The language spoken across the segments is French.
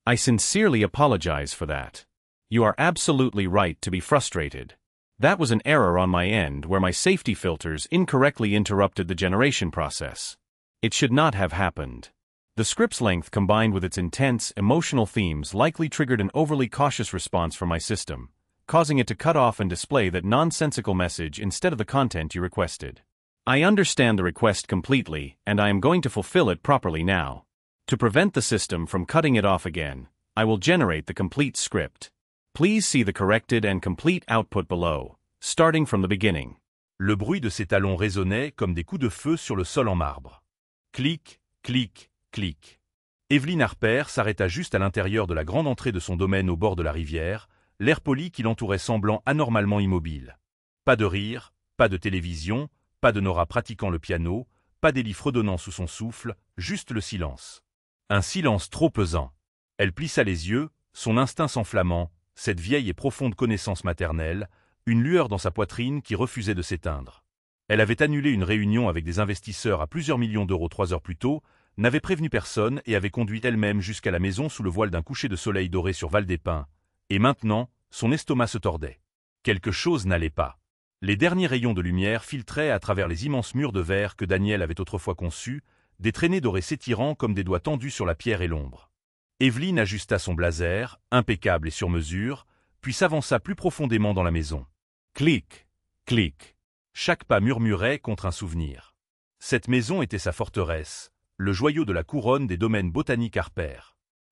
I sincerely apologize for that. You are absolutely right to be frustrated. That was an error on my end where my safety filters incorrectly interrupted the generation process. It should not have happened. The script's length combined with its intense, emotional themes likely triggered an overly cautious response from my system, causing it to cut off and display that nonsensical message instead of the content you requested. I understand the request completely, and I am going to fulfill it properly now. To prevent the system from cutting it off again, I will generate the complete script. Please see the corrected and complete output below, starting from the beginning. Le bruit de ses talons résonnait comme des coups de feu sur le sol en marbre. Clic, clic, clic. Evelyn Harper s'arrêta juste à l'intérieur de la grande entrée de son domaine au bord de la rivière, l'air poli qui l'entourait semblant anormalement immobile. Pas de rire, pas de télévision, pas de Nora pratiquant le piano, pas d'Ellie fredonnant sous son souffle, juste le silence. Un silence trop pesant. Elle plissa les yeux, son instinct s'enflammant, cette vieille et profonde connaissance maternelle, une lueur dans sa poitrine qui refusait de s'éteindre. Elle avait annulé une réunion avec des investisseurs à plusieurs millions d'euros 3 heures plus tôt, n'avait prévenu personne et avait conduit elle-même jusqu'à la maison sous le voile d'un coucher de soleil doré sur Val des Pins. Et maintenant, son estomac se tordait. Quelque chose n'allait pas. Les derniers rayons de lumière filtraient à travers les immenses murs de verre que Daniel avait autrefois conçus, des traînées dorées s'étirant comme des doigts tendus sur la pierre et l'ombre. Evelyn ajusta son blazer, impeccable et sur mesure, puis s'avança plus profondément dans la maison. Clic, clic. Chaque pas murmurait contre un souvenir. Cette maison était sa forteresse, le joyau de la couronne des domaines botaniques Harper.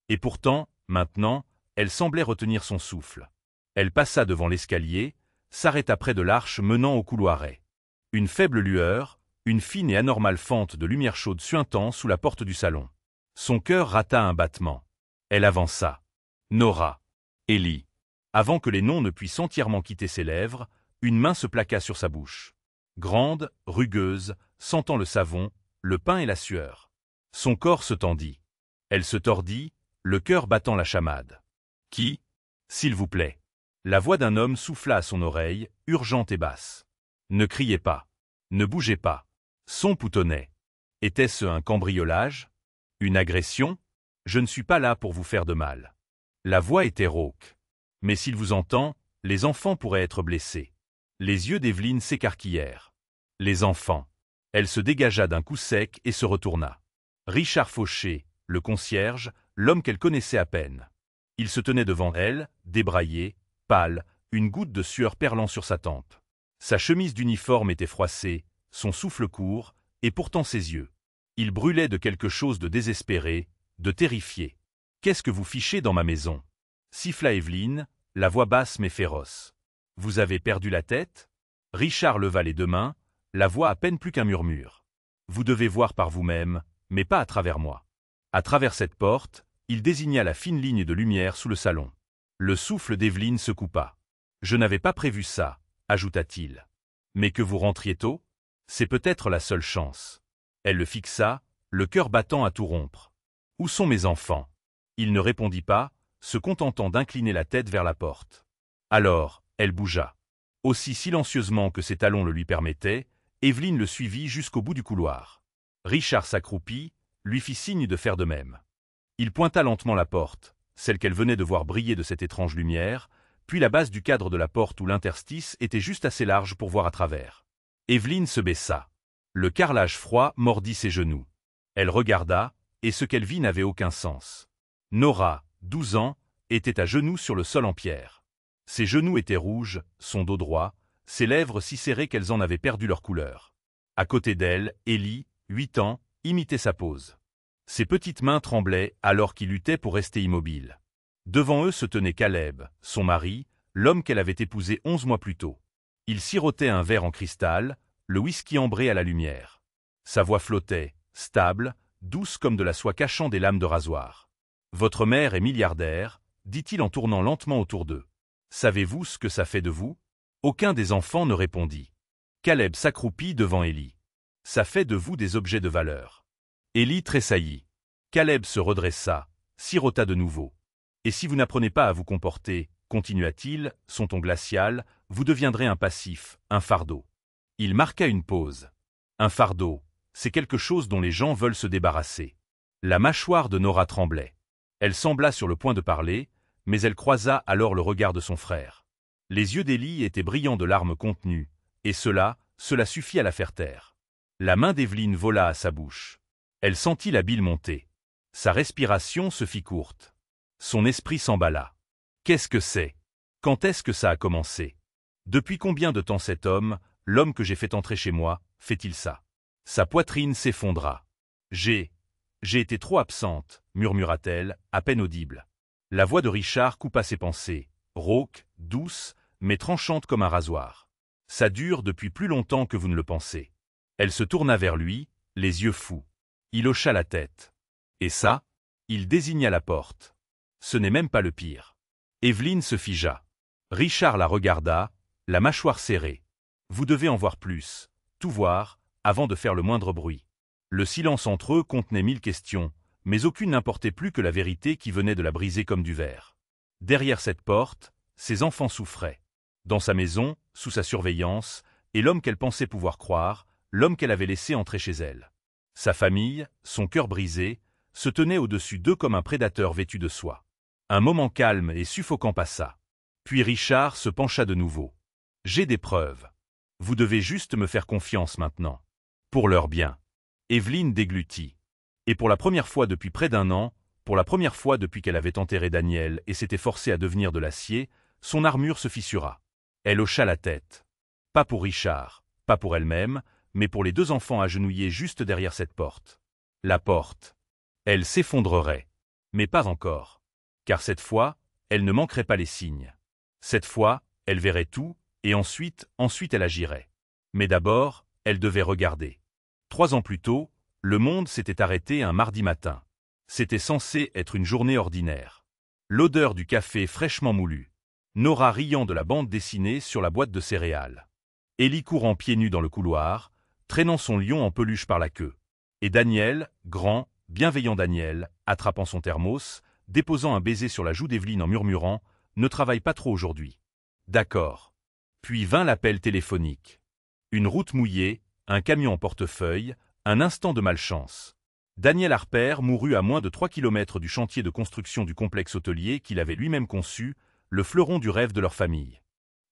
Et pourtant, maintenant, elle semblait retenir son souffle. Elle passa devant l'escalier, s'arrêta près de l'arche menant au couloiret. Une faible lueur, une fine et anormale fente de lumière chaude suintant sous la porte du salon. Son cœur rata un battement. Elle avança. Nora. Ellie. Avant que les noms ne puissent entièrement quitter ses lèvres, une main se plaqua sur sa bouche. Grande, rugueuse, sentant le savon, le pain et la sueur. Son corps se tendit. Elle se tordit, le cœur battant la chamade. « Qui ? S'il vous plaît. » La voix d'un homme souffla à son oreille, urgente et basse. « Ne criez pas. Ne bougez pas. » Son poutonnait. Était-ce un cambriolage ? Une agression ? Je ne suis pas là pour vous faire de mal. La voix était rauque. Mais s'il vous entend, les enfants pourraient être blessés. Les yeux d'Evelyn s'écarquillèrent. Les enfants. Elle se dégagea d'un coup sec et se retourna. Richard Fauché, le concierge, l'homme qu'elle connaissait à peine. Il se tenait devant elle, débraillé, pâle, une goutte de sueur perlant sur sa tempe. Sa chemise d'uniforme était froissée, son souffle court, et pourtant ses yeux. Il brûlait de quelque chose de désespéré, de terrifié. « Qu'est-ce que vous fichez dans ma maison ?» siffla Evelyn, la voix basse mais féroce. « Vous avez perdu la tête ?» Richard leva les deux mains, la voix à peine plus qu'un murmure. « Vous devez voir par vous-même, mais pas à travers moi. » À travers cette porte, il désigna la fine ligne de lumière sous le salon. Le souffle d'Evelyn se coupa. « Je n'avais pas prévu ça, » ajouta-t-il. « Mais que vous rentriez tôt ? C'est peut-être la seule chance. » Elle le fixa, le cœur battant à tout rompre. « Où sont mes enfants ?» Il ne répondit pas, se contentant d'incliner la tête vers la porte. Alors, elle bougea. Aussi silencieusement que ses talons le lui permettaient, Evelyn le suivit jusqu'au bout du couloir. Richard s'accroupit, lui fit signe de faire de même. Il pointa lentement la porte, celle qu'elle venait de voir briller de cette étrange lumière, puis la base du cadre de la porte où l'interstice était juste assez large pour voir à travers. Evelyn se baissa. Le carrelage froid mordit ses genoux. Elle regarda, et ce qu'elle vit n'avait aucun sens. Nora, 12 ans, était à genoux sur le sol en pierre. Ses genoux étaient rouges, son dos droit, ses lèvres si serrées qu'elles en avaient perdu leur couleur. À côté d'elle, Ellie, 8 ans, imitait sa pose. Ses petites mains tremblaient alors qu'il luttait pour rester immobile. Devant eux se tenait Caleb, son mari, l'homme qu'elle avait épousé 11 mois plus tôt. Il sirotait un verre en cristal, le whisky ambré à la lumière. Sa voix flottait, stable, douce comme de la soie cachant des lames de rasoir. « Votre mère est milliardaire, » dit-il en tournant lentement autour d'eux. « Savez-vous ce que ça fait de vous ?» Aucun des enfants ne répondit. Caleb s'accroupit devant Ellie. « Ça fait de vous des objets de valeur. » Ellie tressaillit. Caleb se redressa, sirota de nouveau. « Et si vous n'apprenez pas à vous comporter, » continua-t-il, son ton glacial, « vous deviendrez un passif, un fardeau. » Il marqua une pause. Un fardeau, c'est quelque chose dont les gens veulent se débarrasser. La mâchoire de Nora tremblait. Elle sembla sur le point de parler, mais elle croisa alors le regard de son frère. Les yeux d'Élie étaient brillants de larmes contenues, et cela suffit à la faire taire. La main d'Evelyne vola à sa bouche. Elle sentit la bile monter. Sa respiration se fit courte. Son esprit s'emballa. Qu'est-ce que c'est? Quand est-ce que ça a commencé? Depuis combien de temps cet homme, l'homme que j'ai fait entrer chez moi, fait-il ça? Sa poitrine s'effondra. J'ai été trop absente, murmura-t-elle, à peine audible. La voix de Richard coupa ses pensées, rauque, douce, mais tranchante comme un rasoir. Ça dure depuis plus longtemps que vous ne le pensez. Elle se tourna vers lui, les yeux fous. Il hocha la tête. Et ça? Il désigna la porte. Ce n'est même pas le pire. Evelyne se figea. Richard la regarda, la mâchoire serrée. Vous devez en voir plus, tout voir, avant de faire le moindre bruit. Le silence entre eux contenait 1000 questions, mais aucune n'importait plus que la vérité qui venait de la briser comme du verre. Derrière cette porte, ses enfants souffraient. Dans sa maison, sous sa surveillance, et l'homme qu'elle pensait pouvoir croire, l'homme qu'elle avait laissé entrer chez elle. Sa famille, son cœur brisé, se tenait au-dessus d'eux comme un prédateur vêtu de soie. Un moment calme et suffocant passa. Puis Richard se pencha de nouveau. J'ai des preuves. Vous devez juste me faire confiance maintenant. Pour leur bien. Evelyne déglutit. Et pour la première fois depuis près d'un an, pour la première fois depuis qu'elle avait enterré Daniel et s'était forcée à devenir de l'acier, son armure se fissura. Elle hocha la tête. Pas pour Richard, pas pour elle-même, mais pour les 2 enfants agenouillés juste derrière cette porte. La porte. Elle s'effondrerait. Mais pas encore. Car cette fois, elle ne manquerait pas les signes. Cette fois, elle verrait tout, et ensuite elle agirait. Mais d'abord, elle devait regarder. 3 ans plus tôt, le monde s'était arrêté un mardi matin. C'était censé être une journée ordinaire. L'odeur du café fraîchement moulu. Nora riant de la bande dessinée sur la boîte de céréales. Élie courant pieds nus dans le couloir, traînant son lion en peluche par la queue. Et Daniel, grand, bienveillant Daniel, attrapant son thermos, déposant un baiser sur la joue d'Evelyne en murmurant « Ne travaille pas trop aujourd'hui. » D'accord. Puis vint l'appel téléphonique. Une route mouillée, un camion en portefeuille, un instant de malchance. Daniel Harper mourut à moins de 3 kilomètres du chantier de construction du complexe hôtelier qu'il avait lui-même conçu, le fleuron du rêve de leur famille.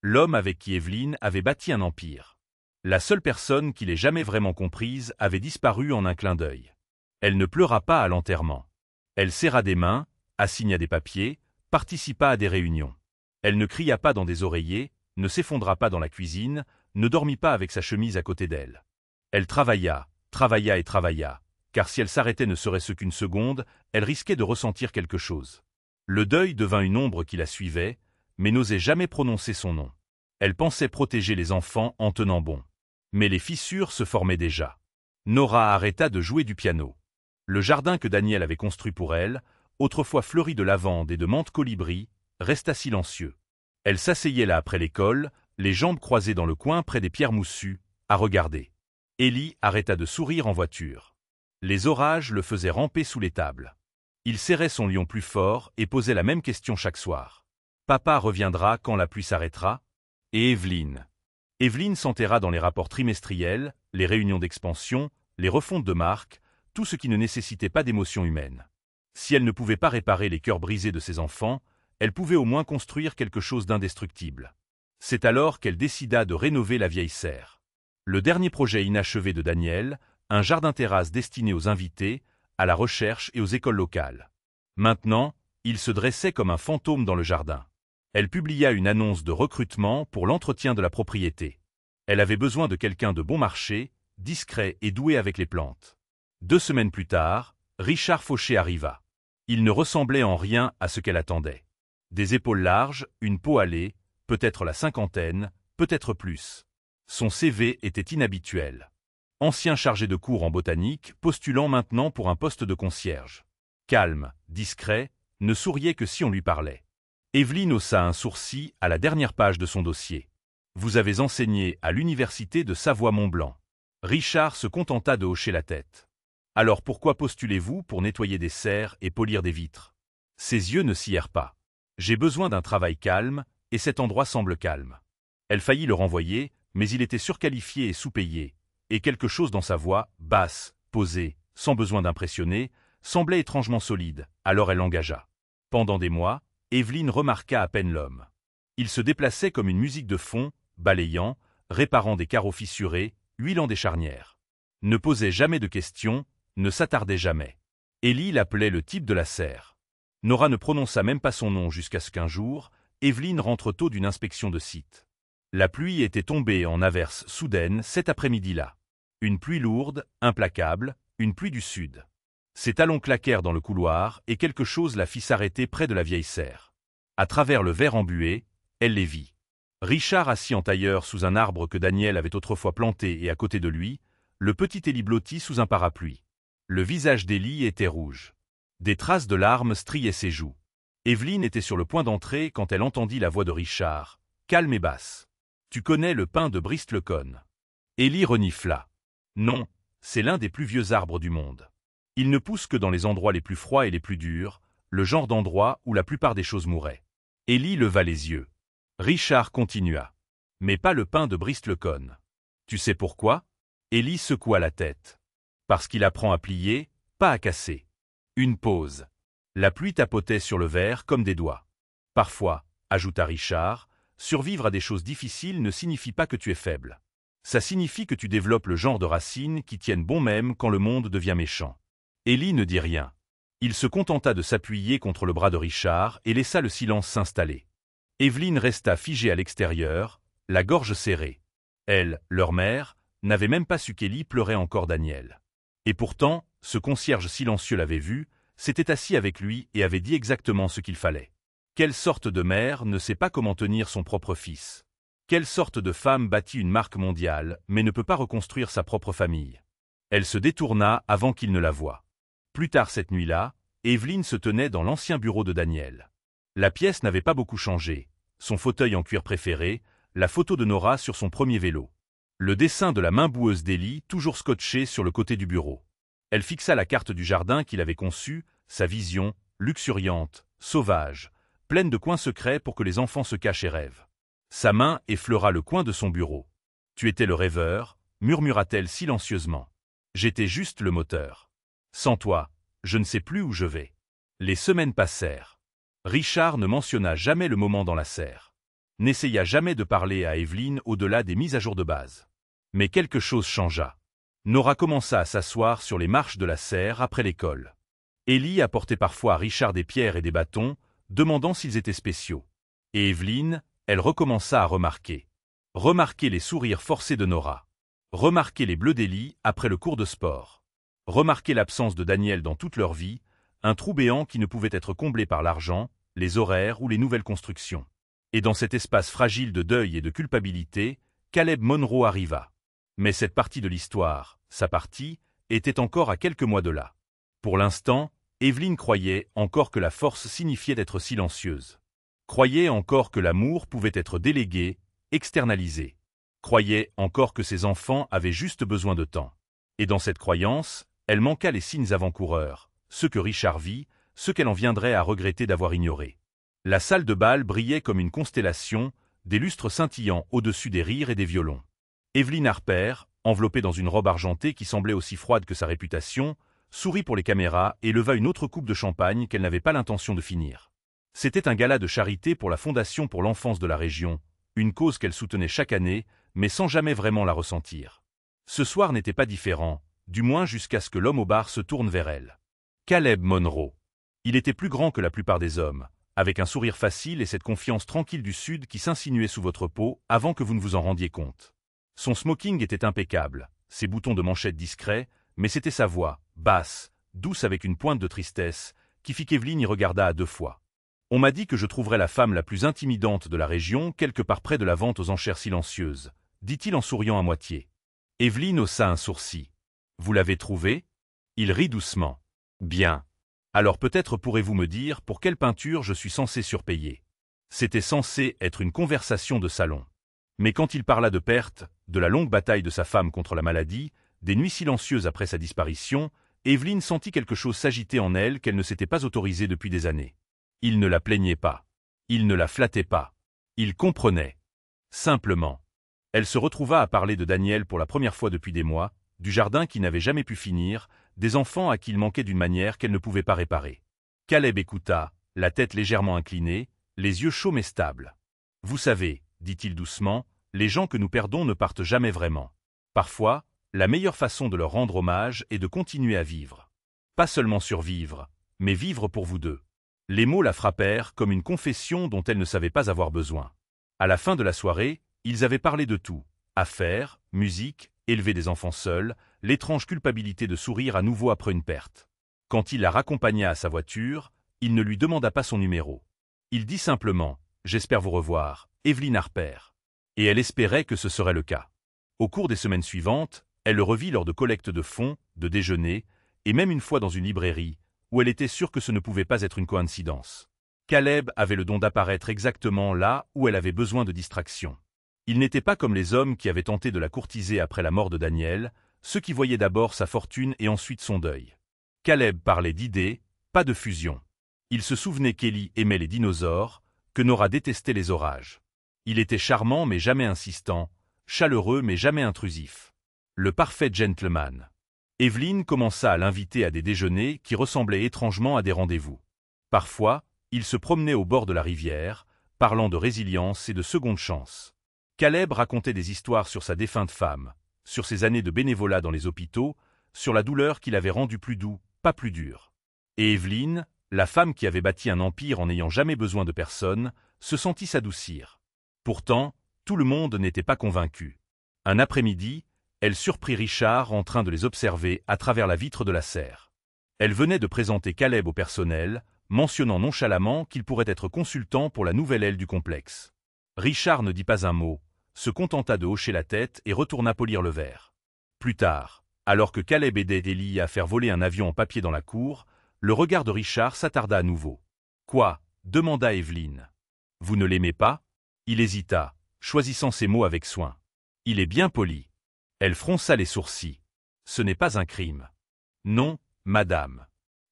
L'homme avec qui Evelyne avait bâti un empire. La seule personne qui l'ait jamais vraiment comprise avait disparu en un clin d'œil. Elle ne pleura pas à l'enterrement. Elle serra des mains, assigna des papiers, participa à des réunions. Elle ne cria pas dans des oreillers, ne s'effondra pas dans la cuisine, ne dormit pas avec sa chemise à côté d'elle. Elle travailla et travailla, car si elle s'arrêtait ne serait-ce qu'une seconde, elle risquait de ressentir quelque chose. Le deuil devint une ombre qui la suivait, mais n'osait jamais prononcer son nom. Elle pensait protéger les enfants en tenant bon. Mais les fissures se formaient déjà. Nora arrêta de jouer du piano. Le jardin que Daniel avait construit pour elle, autrefois fleuri de lavande et de menthe colibri, resta silencieux. Elle s'asseyait là après l'école, les jambes croisées dans le coin près des pierres moussues, à regarder. Élie arrêta de sourire en voiture. Les orages le faisaient ramper sous les tables. Il serrait son lion plus fort et posait la même question chaque soir. Papa reviendra quand la pluie s'arrêtera? Et Evelyne? Evelyne s'enterra dans les rapports trimestriels, les réunions d'expansion, les refontes de marque, tout ce qui ne nécessitait pas d'émotion humaine. Si elle ne pouvait pas réparer les cœurs brisés de ses enfants, elle pouvait au moins construire quelque chose d'indestructible. C'est alors qu'elle décida de rénover la vieille serre. Le dernier projet inachevé de Daniel, un jardin-terrasse destiné aux invités, à la recherche et aux écoles locales. Maintenant, il se dressait comme un fantôme dans le jardin. Elle publia une annonce de recrutement pour l'entretien de la propriété. Elle avait besoin de quelqu'un de bon marché, discret et doué avec les plantes. 2 semaines plus tard, Richard Fauché arriva. Il ne ressemblait en rien à ce qu'elle attendait. Des épaules larges, une peau hâlée, peut-être la 50aine, peut-être plus. Son CV était inhabituel. Ancien chargé de cours en botanique, postulant maintenant pour un poste de concierge. Calme, discret, ne souriait que si on lui parlait. Evelyne haussa un sourcil à la dernière page de son dossier. « Vous avez enseigné à l'université de Savoie-Mont-Blanc. » Richard se contenta de hocher la tête. « Alors pourquoi postulez-vous pour nettoyer des serres et polir des vitres ?» Ses yeux ne scièrent pas. « J'ai besoin d'un travail calme, et cet endroit semble calme. » Elle faillit le renvoyer, mais il était surqualifié et sous-payé, et quelque chose dans sa voix, basse, posée, sans besoin d'impressionner, semblait étrangement solide, alors elle l'engagea. Pendant des mois, Evelyne remarqua à peine l'homme. Il se déplaçait comme une musique de fond, balayant, réparant des carreaux fissurés, huilant des charnières. Ne posait jamais de questions, ne s'attardait jamais. Ellie l'appelait le type de la serre. Nora ne prononça même pas son nom jusqu'à ce qu'un jour, Evelyne rentre tôt d'une inspection de site. La pluie était tombée en averse soudaine cet après-midi-là. Une pluie lourde, implacable, une pluie du sud. Ses talons claquèrent dans le couloir et quelque chose la fit s'arrêter près de la vieille serre. À travers le verre embué, elle les vit. Richard assis en tailleur sous un arbre que Daniel avait autrefois planté et à côté de lui, le petit Ellie blotti sous un parapluie. Le visage d'Ellie était rouge. Des traces de larmes striaient ses joues. Evelyne était sur le point d'entrer quand elle entendit la voix de Richard, calme et basse. « Tu connais le pin de Bristlecone ?» Ellie renifla. « Non, c'est l'un des plus vieux arbres du monde. Il ne pousse que dans les endroits les plus froids et les plus durs, le genre d'endroit où la plupart des choses mouraient. » Ellie leva les yeux. Richard continua. « Mais pas le pin de Bristlecone. Tu sais pourquoi ?» Ellie secoua la tête. « Parce qu'il apprend à plier, pas à casser. » Une pause. La pluie tapotait sur le verre comme des doigts. « Parfois, » ajouta Richard, « survivre à des choses difficiles ne signifie pas que tu es faible. Ça signifie que tu développes le genre de racines qui tiennent bon même quand le monde devient méchant. » Ellie ne dit rien. Il se contenta de s'appuyer contre le bras de Richard et laissa le silence s'installer. Evelyne resta figée à l'extérieur, la gorge serrée. Elle, leur mère, n'avait même pas su qu'Ellie pleurait encore Daniel. Et pourtant, ce concierge silencieux l'avait vu, s'était assis avec lui et avait dit exactement ce qu'il fallait. Quelle sorte de mère ne sait pas comment tenir son propre fils? Quelle sorte de femme bâtit une marque mondiale, mais ne peut pas reconstruire sa propre famille? Elle se détourna avant qu'il ne la voie. Plus tard cette nuit-là, Evelyne se tenait dans l'ancien bureau de Daniel. La pièce n'avait pas beaucoup changé. Son fauteuil en cuir préféré, la photo de Nora sur son premier vélo. Le dessin de la main boueuse d'Ellie toujours scotché sur le côté du bureau. Elle fixa la carte du jardin qu'il avait conçu, sa vision, luxuriante, sauvage, pleine de coins secrets pour que les enfants se cachent et rêvent. Sa main effleura le coin de son bureau. « Tu étais le rêveur », murmura-t-elle silencieusement. « J'étais juste le moteur. Sans toi, je ne sais plus où je vais. » Les semaines passèrent. Richard ne mentionna jamais le moment dans la serre. N'essaya jamais de parler à Evelyne au-delà des mises à jour de base. Mais quelque chose changea. Nora commença à s'asseoir sur les marches de la serre après l'école. Ellie apportait parfois à Richard des pierres et des bâtons, demandant s'ils étaient spéciaux. Et Evelyne, elle recommença à remarquer. Remarquer les sourires forcés de Nora. Remarquer les bleus d'Ellie après le cours de sport. Remarquer l'absence de Daniel dans toute leur vie, un trou béant qui ne pouvait être comblé par l'argent, les horaires ou les nouvelles constructions. Et dans cet espace fragile de deuil et de culpabilité, Caleb Monroe arriva. Mais cette partie de l'histoire, sa partie, était encore à quelques mois de là. Pour l'instant, Evelyne croyait encore que la force signifiait d'être silencieuse. Croyait encore que l'amour pouvait être délégué, externalisé. Croyait encore que ses enfants avaient juste besoin de temps. Et dans cette croyance, elle manqua les signes avant-coureurs, ceux que Richard vit, ceux qu'elle en viendrait à regretter d'avoir ignorés. La salle de bal brillait comme une constellation, des lustres scintillant au-dessus des rires et des violons. Evelyne Harper, enveloppée dans une robe argentée qui semblait aussi froide que sa réputation, sourit pour les caméras et leva une autre coupe de champagne qu'elle n'avait pas l'intention de finir. C'était un gala de charité pour la Fondation pour l'enfance de la région, une cause qu'elle soutenait chaque année, mais sans jamais vraiment la ressentir. Ce soir n'était pas différent, du moins jusqu'à ce que l'homme au bar se tourne vers elle. Caleb Monroe. Il était plus grand que la plupart des hommes, avec un sourire facile et cette confiance tranquille du Sud qui s'insinuait sous votre peau avant que vous ne vous en rendiez compte. Son smoking était impeccable, ses boutons de manchette discrets, mais c'était sa voix, basse, douce avec une pointe de tristesse, qui fit qu'Evelyne y regarda à deux fois. On m'a dit que je trouverais la femme la plus intimidante de la région quelque part près de la vente aux enchères silencieuses, dit-il en souriant à moitié. Evelyne haussa un sourcil. Vous l'avez trouvée? Il rit doucement. Bien. Alors peut-être pourrez-vous me dire pour quelle peinture je suis censé surpayer. C'était censé être une conversation de salon. Mais quand il parla de perte, de la longue bataille de sa femme contre la maladie, des nuits silencieuses après sa disparition, Evelyne sentit quelque chose s'agiter en elle qu'elle ne s'était pas autorisée depuis des années. Il ne la plaignait pas. Il ne la flattait pas. Il comprenait. Simplement. Elle se retrouva à parler de Daniel pour la première fois depuis des mois, du jardin qui n'avait jamais pu finir, des enfants à qui il manquait d'une manière qu'elle ne pouvait pas réparer. Caleb écouta, la tête légèrement inclinée, les yeux chauds mais stables. « Vous savez, dit-il doucement, les gens que nous perdons ne partent jamais vraiment. Parfois, la meilleure façon de leur rendre hommage est de continuer à vivre. Pas seulement survivre, mais vivre pour vous deux. » Les mots la frappèrent comme une confession dont elle ne savait pas avoir besoin. À la fin de la soirée, ils avaient parlé de tout. Affaires, musique, élever des enfants seuls, l'étrange culpabilité de sourire à nouveau après une perte. Quand il la raccompagna à sa voiture, il ne lui demanda pas son numéro. Il dit simplement « J'espère vous revoir, Evelyn Harper ». Et elle espérait que ce serait le cas. Au cours des semaines suivantes, elle le revit lors de collectes de fonds, de déjeuners, et même une fois dans une librairie, où elle était sûre que ce ne pouvait pas être une coïncidence. Caleb avait le don d'apparaître exactement là où elle avait besoin de distraction. Il n'était pas comme les hommes qui avaient tenté de la courtiser après la mort de Daniel, ceux qui voyaient d'abord sa fortune et ensuite son deuil. Caleb parlait d'idées, pas de fusion. Il se souvenait qu'Ellie aimait les dinosaures, que Nora détestait les orages. Il était charmant mais jamais insistant, chaleureux mais jamais intrusif. Le parfait gentleman. Evelyn commença à l'inviter à des déjeuners qui ressemblaient étrangement à des rendez-vous. Parfois, il se promenait au bord de la rivière, parlant de résilience et de seconde chance. Caleb racontait des histoires sur sa défunte femme, sur ses années de bénévolat dans les hôpitaux, sur la douleur qui l'avait rendu plus doux, pas plus dur. Et Evelyn, la femme qui avait bâti un empire en n'ayant jamais besoin de personne, se sentit s'adoucir. Pourtant, tout le monde n'était pas convaincu. Un après-midi, elle surprit Richard en train de les observer à travers la vitre de la serre. Elle venait de présenter Caleb au personnel, mentionnant nonchalamment qu'il pourrait être consultant pour la nouvelle aile du complexe. Richard ne dit pas un mot, se contenta de hocher la tête et retourna polir le verre. Plus tard, alors que Caleb aidait Ellie à faire voler un avion en papier dans la cour, le regard de Richard s'attarda à nouveau. « Quoi » demanda Evelyn. « Vous ne l'aimez pas ?» Il hésita, choisissant ses mots avec soin. « Il est bien poli. » Elle fronça les sourcils. « Ce n'est pas un crime. »« Non, madame.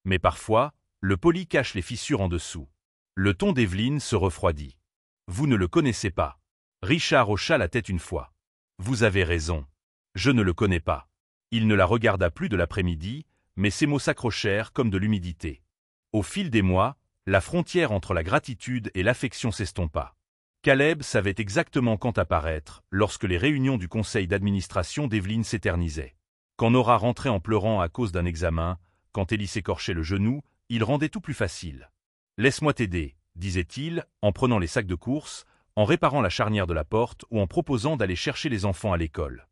Mais parfois, le poli cache les fissures en dessous. » Le ton d'Evelyn se refroidit. « Vous ne le connaissez pas. » Richard hocha la tête une fois. « Vous avez raison. Je ne le connais pas. » Il ne la regarda plus de l'après-midi, mais ses mots s'accrochèrent comme de l'humidité. Au fil des mois, la frontière entre la gratitude et l'affection s'estompa. Caleb savait exactement quand apparaître, lorsque les réunions du conseil d'administration d'Evelyn s'éternisaient. Quand Nora rentrait en pleurant à cause d'un examen, quand Ellie s'écorchait le genou, il rendait tout plus facile. « Laisse-moi t'aider », disait-il, en prenant les sacs de course, en réparant la charnière de la porte ou en proposant d'aller chercher les enfants à l'école.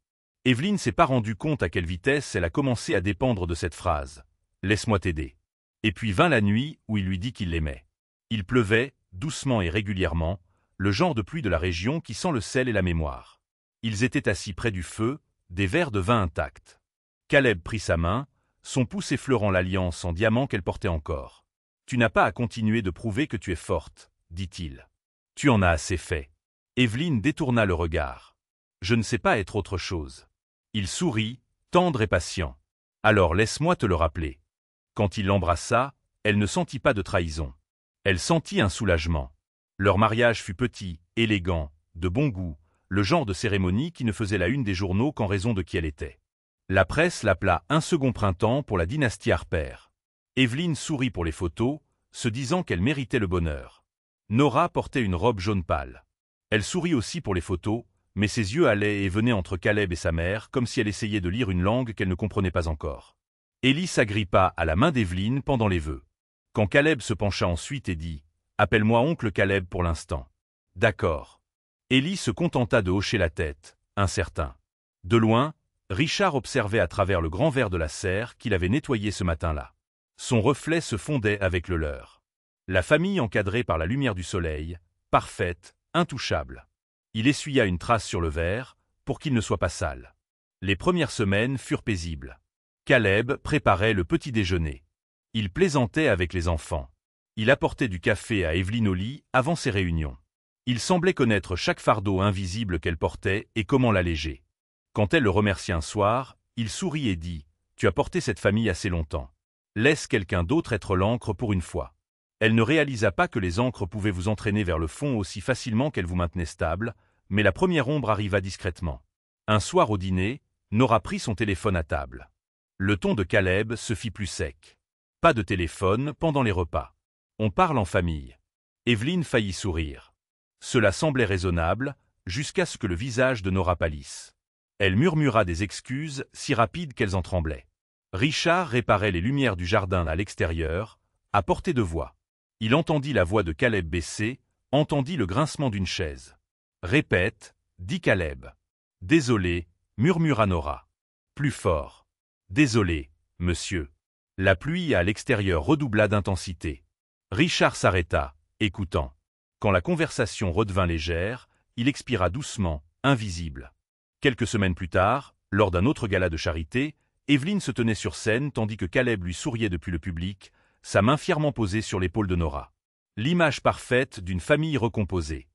Evelyn s'est pas rendu compte à quelle vitesse elle a commencé à dépendre de cette phrase. « Laisse-moi t'aider ». Et puis vint la nuit où il lui dit qu'il l'aimait. Il pleuvait, doucement et régulièrement, le genre de pluie de la région qui sent le sel et la mémoire. Ils étaient assis près du feu, des verres de vin intacts. Caleb prit sa main, son pouce effleurant l'alliance en diamant qu'elle portait encore. « Tu n'as pas à continuer de prouver que tu es forte, » dit-il. « Tu en as assez fait. » Evelyn détourna le regard. « Je ne sais pas être autre chose. » Il sourit, tendre et patient. « Alors laisse-moi te le rappeler. » Quand il l'embrassa, elle ne sentit pas de trahison. Elle sentit un soulagement. Leur mariage fut petit, élégant, de bon goût, le genre de cérémonie qui ne faisait la une des journaux qu'en raison de qui elle était. La presse l'appela un second printemps pour la dynastie Harper. Evelyn sourit pour les photos, se disant qu'elle méritait le bonheur. Nora portait une robe jaune pâle. Elle sourit aussi pour les photos, mais ses yeux allaient et venaient entre Caleb et sa mère comme si elle essayait de lire une langue qu'elle ne comprenait pas encore. Ellie s'agrippa à la main d'Evelyn pendant les vœux. Quand Caleb se pencha ensuite et dit « Appelle-moi oncle Caleb pour l'instant. »« D'accord. » Ellie se contenta de hocher la tête, incertain. De loin, Richard observait à travers le grand verre de la serre qu'il avait nettoyé ce matin-là. Son reflet se fondait avec le leur. La famille encadrée par la lumière du soleil, parfaite, intouchable. Il essuya une trace sur le verre, pour qu'il ne soit pas sale. Les premières semaines furent paisibles. Caleb préparait le petit déjeuner. Il plaisantait avec les enfants. Il apportait du café à Evelyn au lit avant ses réunions. Il semblait connaître chaque fardeau invisible qu'elle portait et comment l'alléger. Quand elle le remercia un soir, il sourit et dit « Tu as porté cette famille assez longtemps. Laisse quelqu'un d'autre être l'encre pour une fois. » Elle ne réalisa pas que les encres pouvaient vous entraîner vers le fond aussi facilement qu'elles vous maintenaient stable, mais la première ombre arriva discrètement. Un soir au dîner, Nora prit son téléphone à table. Le ton de Caleb se fit plus sec. Pas de téléphone pendant les repas. On parle en famille. Evelyne faillit sourire. Cela semblait raisonnable, jusqu'à ce que le visage de Nora pâlisse. Elle murmura des excuses si rapides qu'elles en tremblaient. Richard réparait les lumières du jardin à l'extérieur, à portée de voix. Il entendit la voix de Caleb baisser, entendit le grincement d'une chaise. « Répète, » dit Caleb. « Désolé, » murmura Nora. Plus fort. « Désolé, monsieur. » La pluie à l'extérieur redoubla d'intensité. Richard s'arrêta, écoutant. Quand la conversation redevint légère, il expira doucement, invisible. Quelques semaines plus tard, lors d'un autre gala de charité, Evelyne se tenait sur scène tandis que Caleb lui souriait depuis le public, sa main fièrement posée sur l'épaule de Nora. L'image parfaite d'une famille recomposée.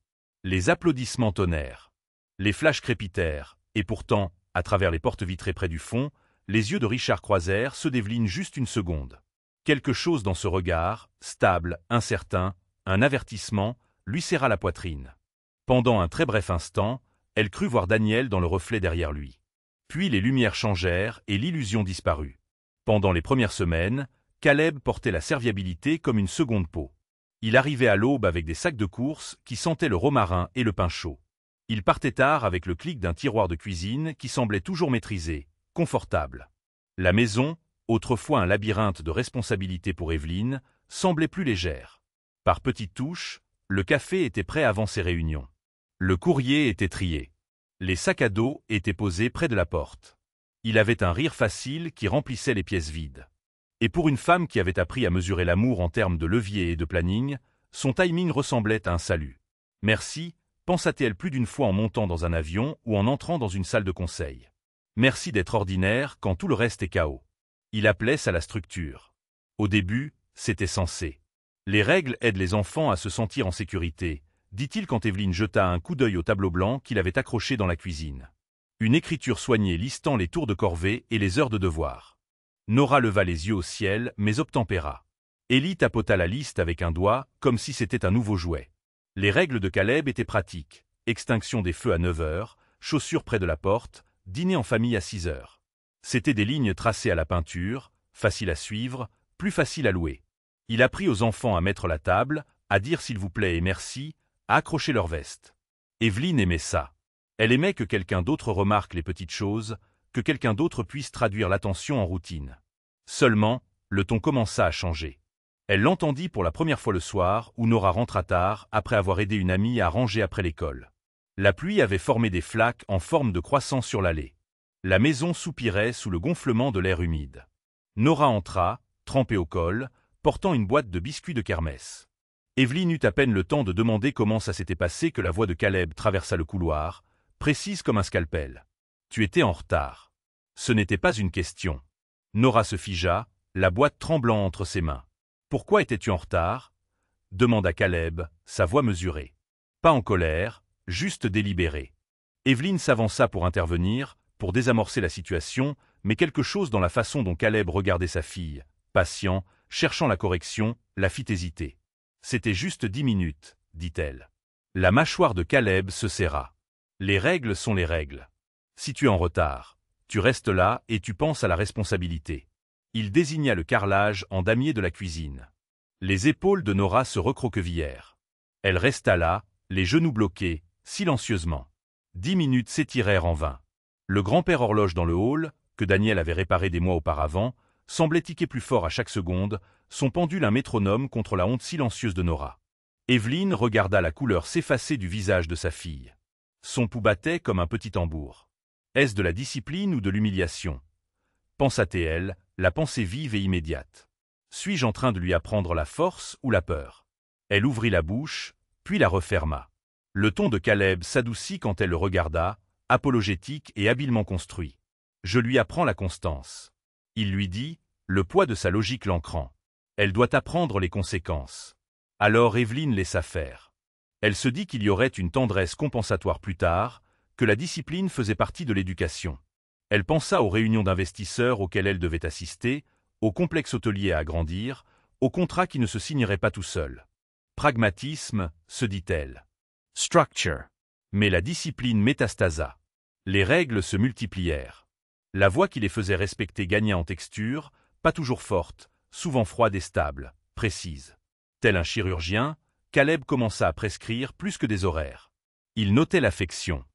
Les applaudissements tonnèrent. Les flashs crépitèrent, et pourtant, à travers les portes vitrées près du fond, les yeux de Richard croisèrent ceux d'Evelyne juste une seconde. Quelque chose dans ce regard, stable, incertain, un avertissement, lui serra la poitrine. Pendant un très bref instant, elle crut voir Daniel dans le reflet derrière lui. Puis les lumières changèrent et l'illusion disparut. Pendant les premières semaines, Caleb portait la serviabilité comme une seconde peau. Il arrivait à l'aube avec des sacs de course qui sentaient le romarin et le pain chaud. Il partait tard avec le clic d'un tiroir de cuisine qui semblait toujours maîtrisé, confortable. La maison, autrefois un labyrinthe de responsabilités pour Evelyne, semblait plus légère. Par petites touches, le café était prêt avant ses réunions. Le courrier était trié. Les sacs à dos étaient posés près de la porte. Il avait un rire facile qui remplissait les pièces vides. Et pour une femme qui avait appris à mesurer l'amour en termes de levier et de planning, son timing ressemblait à un salut. « Merci », pensa-t-elle plus d'une fois en montant dans un avion ou en entrant dans une salle de conseil. Merci d'être ordinaire quand tout le reste est chaos. Il appelait ça la structure. Au début, c'était censé. Les règles aident les enfants à se sentir en sécurité, dit-il quand Evelyne jeta un coup d'œil au tableau blanc qu'il avait accroché dans la cuisine. Une écriture soignée listant les tours de corvée et les heures de devoir. Nora leva les yeux au ciel, mais obtempéra. Ellie tapota la liste avec un doigt, comme si c'était un nouveau jouet. Les règles de Caleb étaient pratiques. Extinction des feux à 9 heures, chaussures près de la porte, dîner en famille à 6 heures. C'étaient des lignes tracées à la peinture, faciles à suivre, plus faciles à louer. Il apprit aux enfants à mettre la table, à dire s'il vous plaît et merci, à accrocher leur veste. Evelyne aimait ça. Elle aimait que quelqu'un d'autre remarque les petites choses, que quelqu'un d'autre puisse traduire l'attention en routine. Seulement, le ton commença à changer. Elle l'entendit pour la première fois le soir où Nora rentra tard après avoir aidé une amie à ranger après l'école. La pluie avait formé des flaques en forme de croissant sur l'allée. La maison soupirait sous le gonflement de l'air humide. Nora entra, trempée au col, portant une boîte de biscuits de kermesse. Evelyne eut à peine le temps de demander comment ça s'était passé que la voix de Caleb traversa le couloir, précise comme un scalpel. « Tu étais en retard. » Ce n'était pas une question. Nora se figea, la boîte tremblant entre ses mains. « Pourquoi étais-tu en retard ?» demanda Caleb, sa voix mesurée. Pas en colère, juste délibérée. Evelyne s'avança pour intervenir, pour désamorcer la situation, mais quelque chose dans la façon dont Caleb regardait sa fille, patient, cherchant la correction, la fit hésiter. « C'était juste 10 minutes, dit-elle. La mâchoire de Caleb se serra. Les règles sont les règles. Si tu es en retard, tu restes là et tu penses à la responsabilité. Il désigna le carrelage en damier de la cuisine. Les épaules de Nora se recroquevillèrent. Elle resta là, les genoux bloqués, silencieusement. 10 minutes s'étirèrent en vain. Le grand-père horloge dans le hall, que Daniel avait réparé des mois auparavant, semblait tiquer plus fort à chaque seconde, son pendule un métronome contre la honte silencieuse de Nora. Evelyne regarda la couleur s'effacer du visage de sa fille. Son pouls battait comme un petit tambour. Est-ce de la discipline ou de l'humiliation? Pensa-t-elle, la pensée vive et immédiate. Suis-je en train de lui apprendre la force ou la peur? Elle ouvrit la bouche, puis la referma. Le ton de Caleb s'adoucit quand elle le regarda, apologétique et habilement construit. Je lui apprends la constance. Il lui dit, le poids de sa logique l'ancrant. Elle doit apprendre les conséquences. Alors Evelyne laissa faire. Elle se dit qu'il y aurait une tendresse compensatoire plus tard, que la discipline faisait partie de l'éducation. Elle pensa aux réunions d'investisseurs auxquelles elle devait assister, au complexe hôtelier à agrandir, au contrat qui ne se signerait pas tout seul. Pragmatisme, se dit-elle. Structure. Mais la discipline métastasa. Les règles se multiplièrent. La voix qui les faisait respecter gagnait en texture, pas toujours forte, souvent froide et stable, précise. Tel un chirurgien, Caleb commença à prescrire plus que des horaires. Il notait l'affection.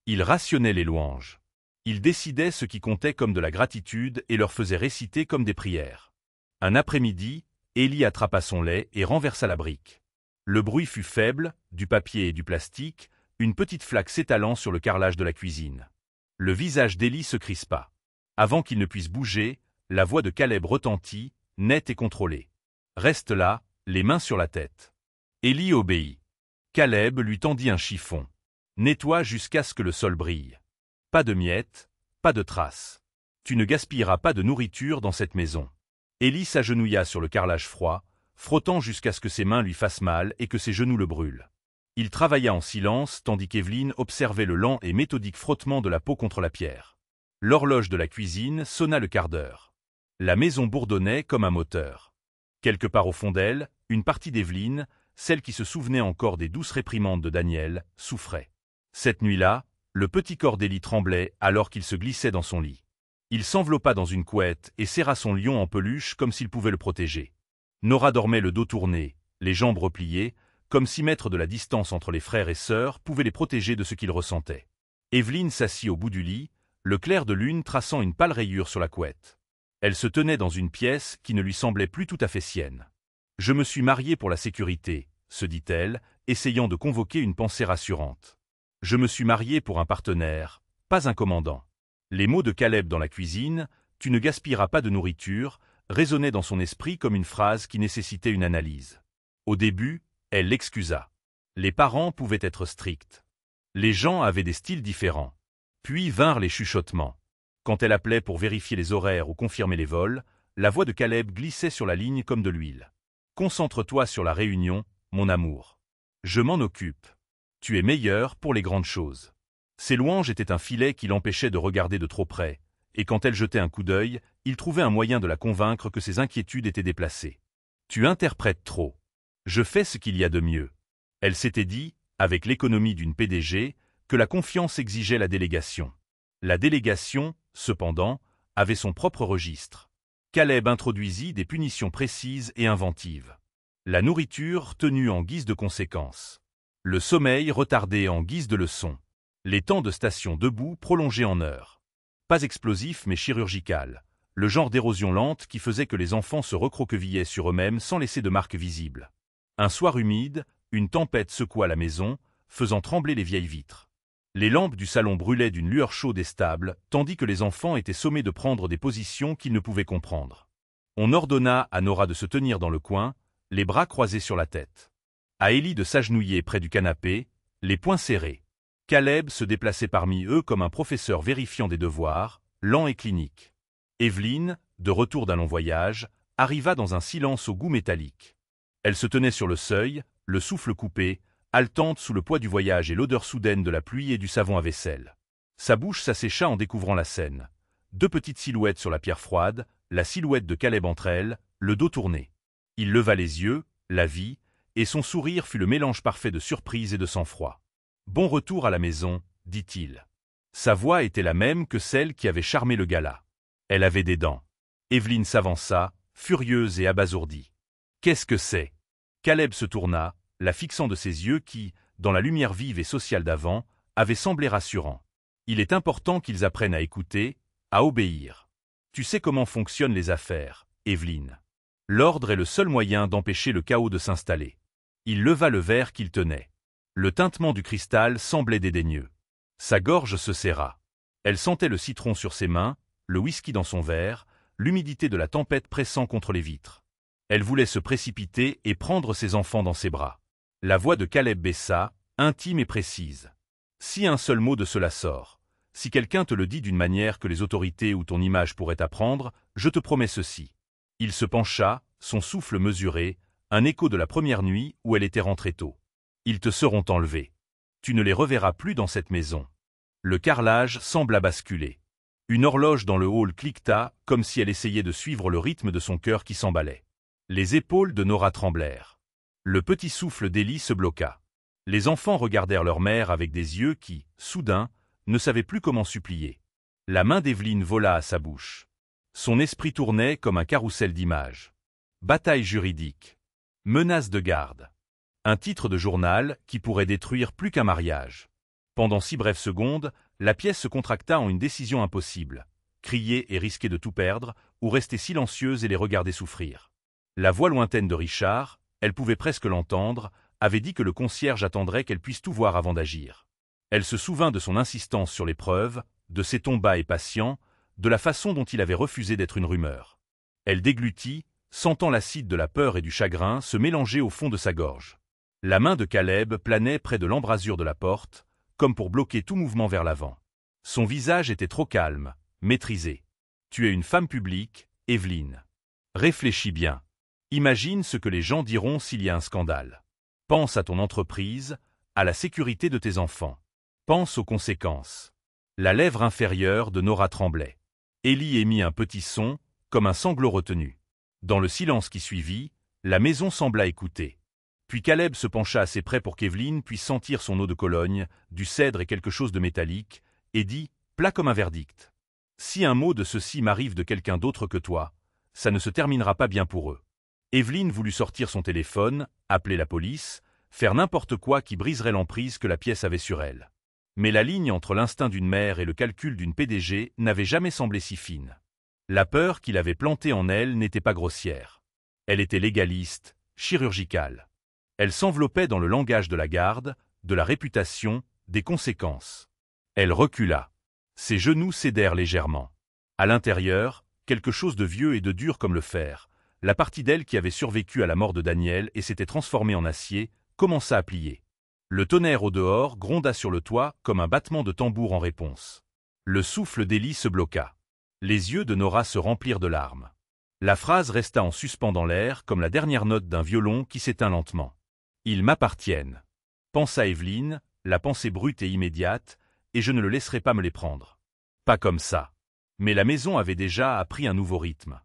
Il rationnait les louanges. Il décidait ce qui comptait comme de la gratitude et leur faisait réciter comme des prières. Un après-midi, Élie attrapa son lait et renversa la brique. Le bruit fut faible, du papier et du plastique, une petite flaque s'étalant sur le carrelage de la cuisine. Le visage d'Élie se crispa. Avant qu'il ne puisse bouger, la voix de Caleb retentit, nette et contrôlée. « Reste là, les mains sur la tête. » Élie obéit. Caleb lui tendit un chiffon. « Nettoie jusqu'à ce que le sol brille. Pas de miettes, pas de traces. Tu ne gaspilleras pas de nourriture dans cette maison. » Élie s'agenouilla sur le carrelage froid, frottant jusqu'à ce que ses mains lui fassent mal et que ses genoux le brûlent. Il travailla en silence tandis qu'Evelyne observait le lent et méthodique frottement de la peau contre la pierre. L'horloge de la cuisine sonna le quart d'heure. La maison bourdonnait comme un moteur. Quelque part au fond d'elle, une partie d'Evelyne, celle qui se souvenait encore des douces réprimandes de Daniel, souffrait. Cette nuit-là, le petit corps d'Élie tremblait alors qu'il se glissait dans son lit. Il s'enveloppa dans une couette et serra son lion en peluche comme s'il pouvait le protéger. Nora dormait le dos tourné, les jambes repliées, comme si mettre de la distance entre les frères et sœurs pouvait les protéger de ce qu'ils ressentaient. Evelyne s'assit au bout du lit, le clair de lune traçant une pâle rayure sur la couette. Elle se tenait dans une pièce qui ne lui semblait plus tout à fait sienne. « Je me suis mariée pour la sécurité », se dit-elle, essayant de convoquer une pensée rassurante. « Je me suis mariée pour un partenaire, pas un commandant. » Les mots de Caleb dans la cuisine, « Tu ne gaspilleras pas de nourriture », résonnaient dans son esprit comme une phrase qui nécessitait une analyse. Au début, elle l'excusa. Les parents pouvaient être stricts. Les gens avaient des styles différents. Puis vinrent les chuchotements. Quand elle appelait pour vérifier les horaires ou confirmer les vols, la voix de Caleb glissait sur la ligne comme de l'huile. « Concentre-toi sur la réunion, mon amour. Je m'en occupe. Tu es meilleur pour les grandes choses. » Ses louanges étaient un filet qui l'empêchait de regarder de trop près, et quand elle jetait un coup d'œil, il trouvait un moyen de la convaincre que ses inquiétudes étaient déplacées. « Tu interprètes trop. Je fais ce qu'il y a de mieux. » Elle s'était dit, avec l'économie d'une PDG, que la confiance exigeait la délégation. La délégation, cependant, avait son propre registre. Caleb introduisit des punitions précises et inventives. La nourriture tenue en guise de conséquence. Le sommeil retardé en guise de leçon. Les temps de station debout prolongés en heures. Pas explosif mais chirurgical. Le genre d'érosion lente qui faisait que les enfants se recroquevillaient sur eux-mêmes sans laisser de marques visibles. Un soir humide, une tempête secoua la maison, faisant trembler les vieilles vitres. Les lampes du salon brûlaient d'une lueur chaude et stable, tandis que les enfants étaient sommés de prendre des positions qu'ils ne pouvaient comprendre. On ordonna à Nora de se tenir dans le coin, les bras croisés sur la tête. À Élie de s'agenouiller près du canapé, les poings serrés. Caleb se déplaçait parmi eux comme un professeur vérifiant des devoirs, lent et clinique. Evelyne, de retour d'un long voyage, arriva dans un silence au goût métallique. Elle se tenait sur le seuil, le souffle coupé, haletante sous le poids du voyage et l'odeur soudaine de la pluie et du savon à vaisselle. Sa bouche s'assécha en découvrant la scène. Deux petites silhouettes sur la pierre froide, la silhouette de Caleb entre elles, le dos tourné. Il leva les yeux, la vit, et son sourire fut le mélange parfait de surprise et de sang-froid. « Bon retour à la maison », dit-il. Sa voix était la même que celle qui avait charmé le gala. Elle avait des dents. Evelyne s'avança, furieuse et abasourdie. « Qu'est-ce que c'est ?» Caleb se tourna, la fixant de ses yeux qui, dans la lumière vive et sociale d'avant, avaient semblé rassurants. Il est important qu'ils apprennent à écouter, à obéir. Tu sais comment fonctionnent les affaires, Evelyne. L'ordre est le seul moyen d'empêcher le chaos de s'installer. Il leva le verre qu'il tenait. Le tintement du cristal semblait dédaigneux. Sa gorge se serra. Elle sentait le citron sur ses mains, le whisky dans son verre, l'humidité de la tempête pressant contre les vitres. Elle voulait se précipiter et prendre ses enfants dans ses bras. La voix de Caleb baissa, intime et précise. Si un seul mot de cela sort, si quelqu'un te le dit d'une manière que les autorités ou ton image pourraient apprendre, je te promets ceci. Il se pencha, son souffle mesuré, un écho de la première nuit où elle était rentrée tôt. Ils te seront enlevés. Tu ne les reverras plus dans cette maison. Le carrelage sembla basculer. Une horloge dans le hall cliqueta, comme si elle essayait de suivre le rythme de son cœur qui s'emballait. Les épaules de Nora tremblèrent. Le petit souffle d'Élie se bloqua. Les enfants regardèrent leur mère avec des yeux qui, soudain, ne savaient plus comment supplier. La main d'Evelyne vola à sa bouche. Son esprit tournait comme un carrousel d'images. Bataille juridique. Menace de garde. Un titre de journal qui pourrait détruire plus qu'un mariage. Pendant 6 brèves secondes, la pièce se contracta en une décision impossible. Crier et risquer de tout perdre, ou rester silencieuse et les regarder souffrir. La voix lointaine de Richard, elle pouvait presque l'entendre, avait dit que le concierge attendrait qu'elle puisse tout voir avant d'agir. Elle se souvint de son insistance sur les preuves, de ses tons bas et patients, de la façon dont il avait refusé d'être une rumeur. Elle déglutit, sentant l'acide de la peur et du chagrin se mélanger au fond de sa gorge. La main de Caleb planait près de l'embrasure de la porte, comme pour bloquer tout mouvement vers l'avant. Son visage était trop calme, maîtrisé. « Tu es une femme publique, Evelyne. Réfléchis bien. Imagine ce que les gens diront s'il y a un scandale. Pense à ton entreprise, à la sécurité de tes enfants. Pense aux conséquences. » La lèvre inférieure de Nora tremblait. Ellie émit un petit son, comme un sanglot retenu. Dans le silence qui suivit, la maison sembla écouter. Puis Caleb se pencha assez près pour qu'Evelyne puisse sentir son eau de Cologne, du cèdre et quelque chose de métallique, et dit, plat comme un verdict. « Si un mot de ceci m'arrive de quelqu'un d'autre que toi, ça ne se terminera pas bien pour eux. » Evelyne voulut sortir son téléphone, appeler la police, faire n'importe quoi qui briserait l'emprise que la pièce avait sur elle. Mais la ligne entre l'instinct d'une mère et le calcul d'une PDG n'avait jamais semblé si fine. La peur qu'il avait plantée en elle n'était pas grossière. Elle était légaliste, chirurgicale. Elle s'enveloppait dans le langage de la garde, de la réputation, des conséquences. Elle recula. Ses genoux cédèrent légèrement. À l'intérieur, quelque chose de vieux et de dur comme le fer, la partie d'elle qui avait survécu à la mort de Daniel et s'était transformée en acier, commença à plier. Le tonnerre au dehors gronda sur le toit comme un battement de tambour en réponse. Le souffle d'Ellie se bloqua. Les yeux de Nora se remplirent de larmes. La phrase resta en suspens dans l'air comme la dernière note d'un violon qui s'éteint lentement. « Ils m'appartiennent. » Pensa Evelyne, la pensée brute et immédiate, et je ne le laisserai pas me les prendre. Pas comme ça. Mais la maison avait déjà appris un nouveau rythme.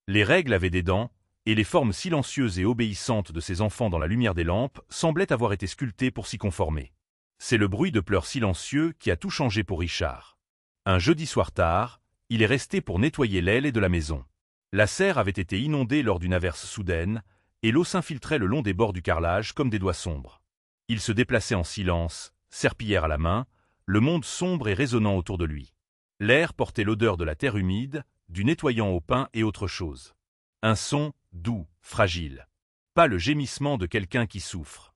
Les règles avaient des dents, et les formes silencieuses et obéissantes de ces enfants dans la lumière des lampes semblaient avoir été sculptées pour s'y conformer. C'est le bruit de pleurs silencieux qui a tout changé pour Richard. Un jeudi soir tard, il est resté pour nettoyer l'aile de la maison. La serre avait été inondée lors d'une averse soudaine, et l'eau s'infiltrait le long des bords du carrelage comme des doigts sombres. Il se déplaçait en silence, serpillière à la main, le monde sombre et résonnant autour de lui. L'air portait l'odeur de la terre humide, du nettoyant au pain et autre chose. Un son doux, fragile. Pas le gémissement de quelqu'un qui souffre.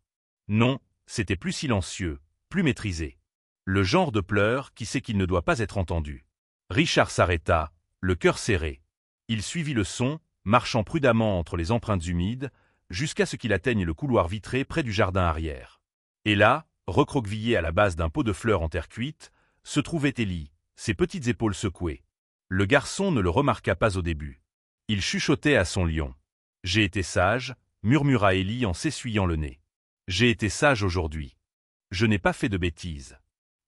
Non, c'était plus silencieux, plus maîtrisé. Le genre de pleurs qui sait qu'il ne doit pas être entendu. Richard s'arrêta, le cœur serré. Il suivit le son, marchant prudemment entre les empreintes humides, jusqu'à ce qu'il atteigne le couloir vitré près du jardin arrière. Et là, recroquevillé à la base d'un pot de fleurs en terre cuite, se trouvait Ellie, ses petites épaules secouées. Le garçon ne le remarqua pas au début. Il chuchotait à son lion. « J'ai été sage », murmura Ellie en s'essuyant le nez. « J'ai été sage aujourd'hui. Je n'ai pas fait de bêtises. »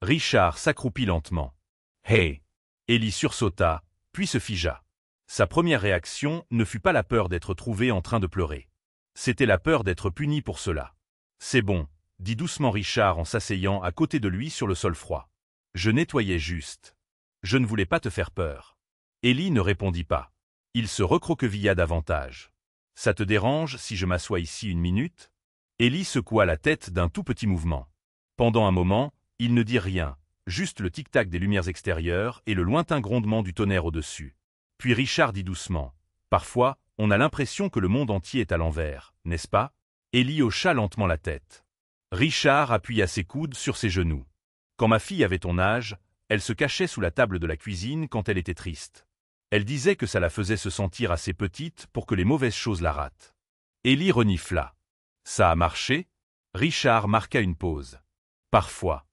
Richard s'accroupit lentement. « Hé !» Ellie sursauta, puis se figea. Sa première réaction ne fut pas la peur d'être trouvée en train de pleurer. C'était la peur d'être puni pour cela. « C'est bon », dit doucement Richard en s'asseyant à côté de lui sur le sol froid. « Je nettoyais juste. Je ne voulais pas te faire peur. » Ellie ne répondit pas. Il se recroquevilla davantage. « Ça te dérange si je m'assois ici une minute ?» Ellie secoua la tête d'un tout petit mouvement. Pendant un moment, il ne dit rien, juste le tic-tac des lumières extérieures et le lointain grondement du tonnerre au-dessus. Puis Richard dit doucement, « Parfois, on a l'impression que le monde entier est à l'envers, n'est-ce pas ?» Ellie hocha lentement la tête. Richard appuya ses coudes sur ses genoux. « Quand ma fille avait ton âge, elle se cachait sous la table de la cuisine quand elle était triste. Elle disait que ça la faisait se sentir assez petite pour que les mauvaises choses la ratent. » Ellie renifla. « Ça a marché ?» Richard marqua une pause. « Parfois. »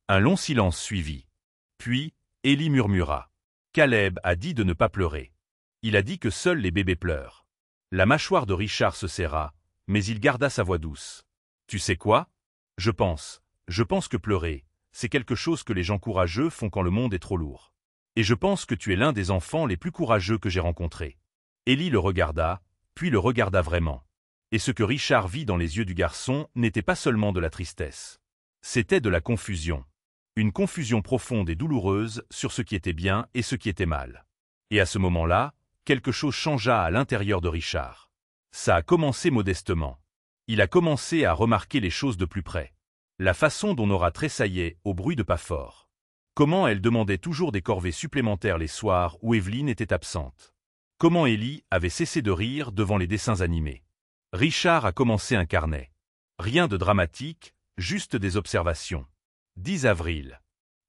Un long silence suivit. Puis, Ellie murmura. « Caleb a dit de ne pas pleurer. Il a dit que seuls les bébés pleurent. » La mâchoire de Richard se serra, mais il garda sa voix douce. « Tu sais quoi ? Je pense que pleurer, c'est quelque chose que les gens courageux font quand le monde est trop lourd. Et je pense que tu es l'un des enfants les plus courageux que j'ai rencontrés. » Ellie le regarda, puis le regarda vraiment. Et ce que Richard vit dans les yeux du garçon n'était pas seulement de la tristesse. C'était de la confusion. Une confusion profonde et douloureuse sur ce qui était bien et ce qui était mal. Et à ce moment-là, quelque chose changea à l'intérieur de Richard. Ça a commencé modestement. Il a commencé à remarquer les choses de plus près. La façon dont Nora tressaillait au bruit de pas forts. Comment elle demandait toujours des corvées supplémentaires les soirs où Evelyne était absente. Comment Ellie avait cessé de rire devant les dessins animés. Richard a commencé un carnet. Rien de dramatique, juste des observations. 10 avril.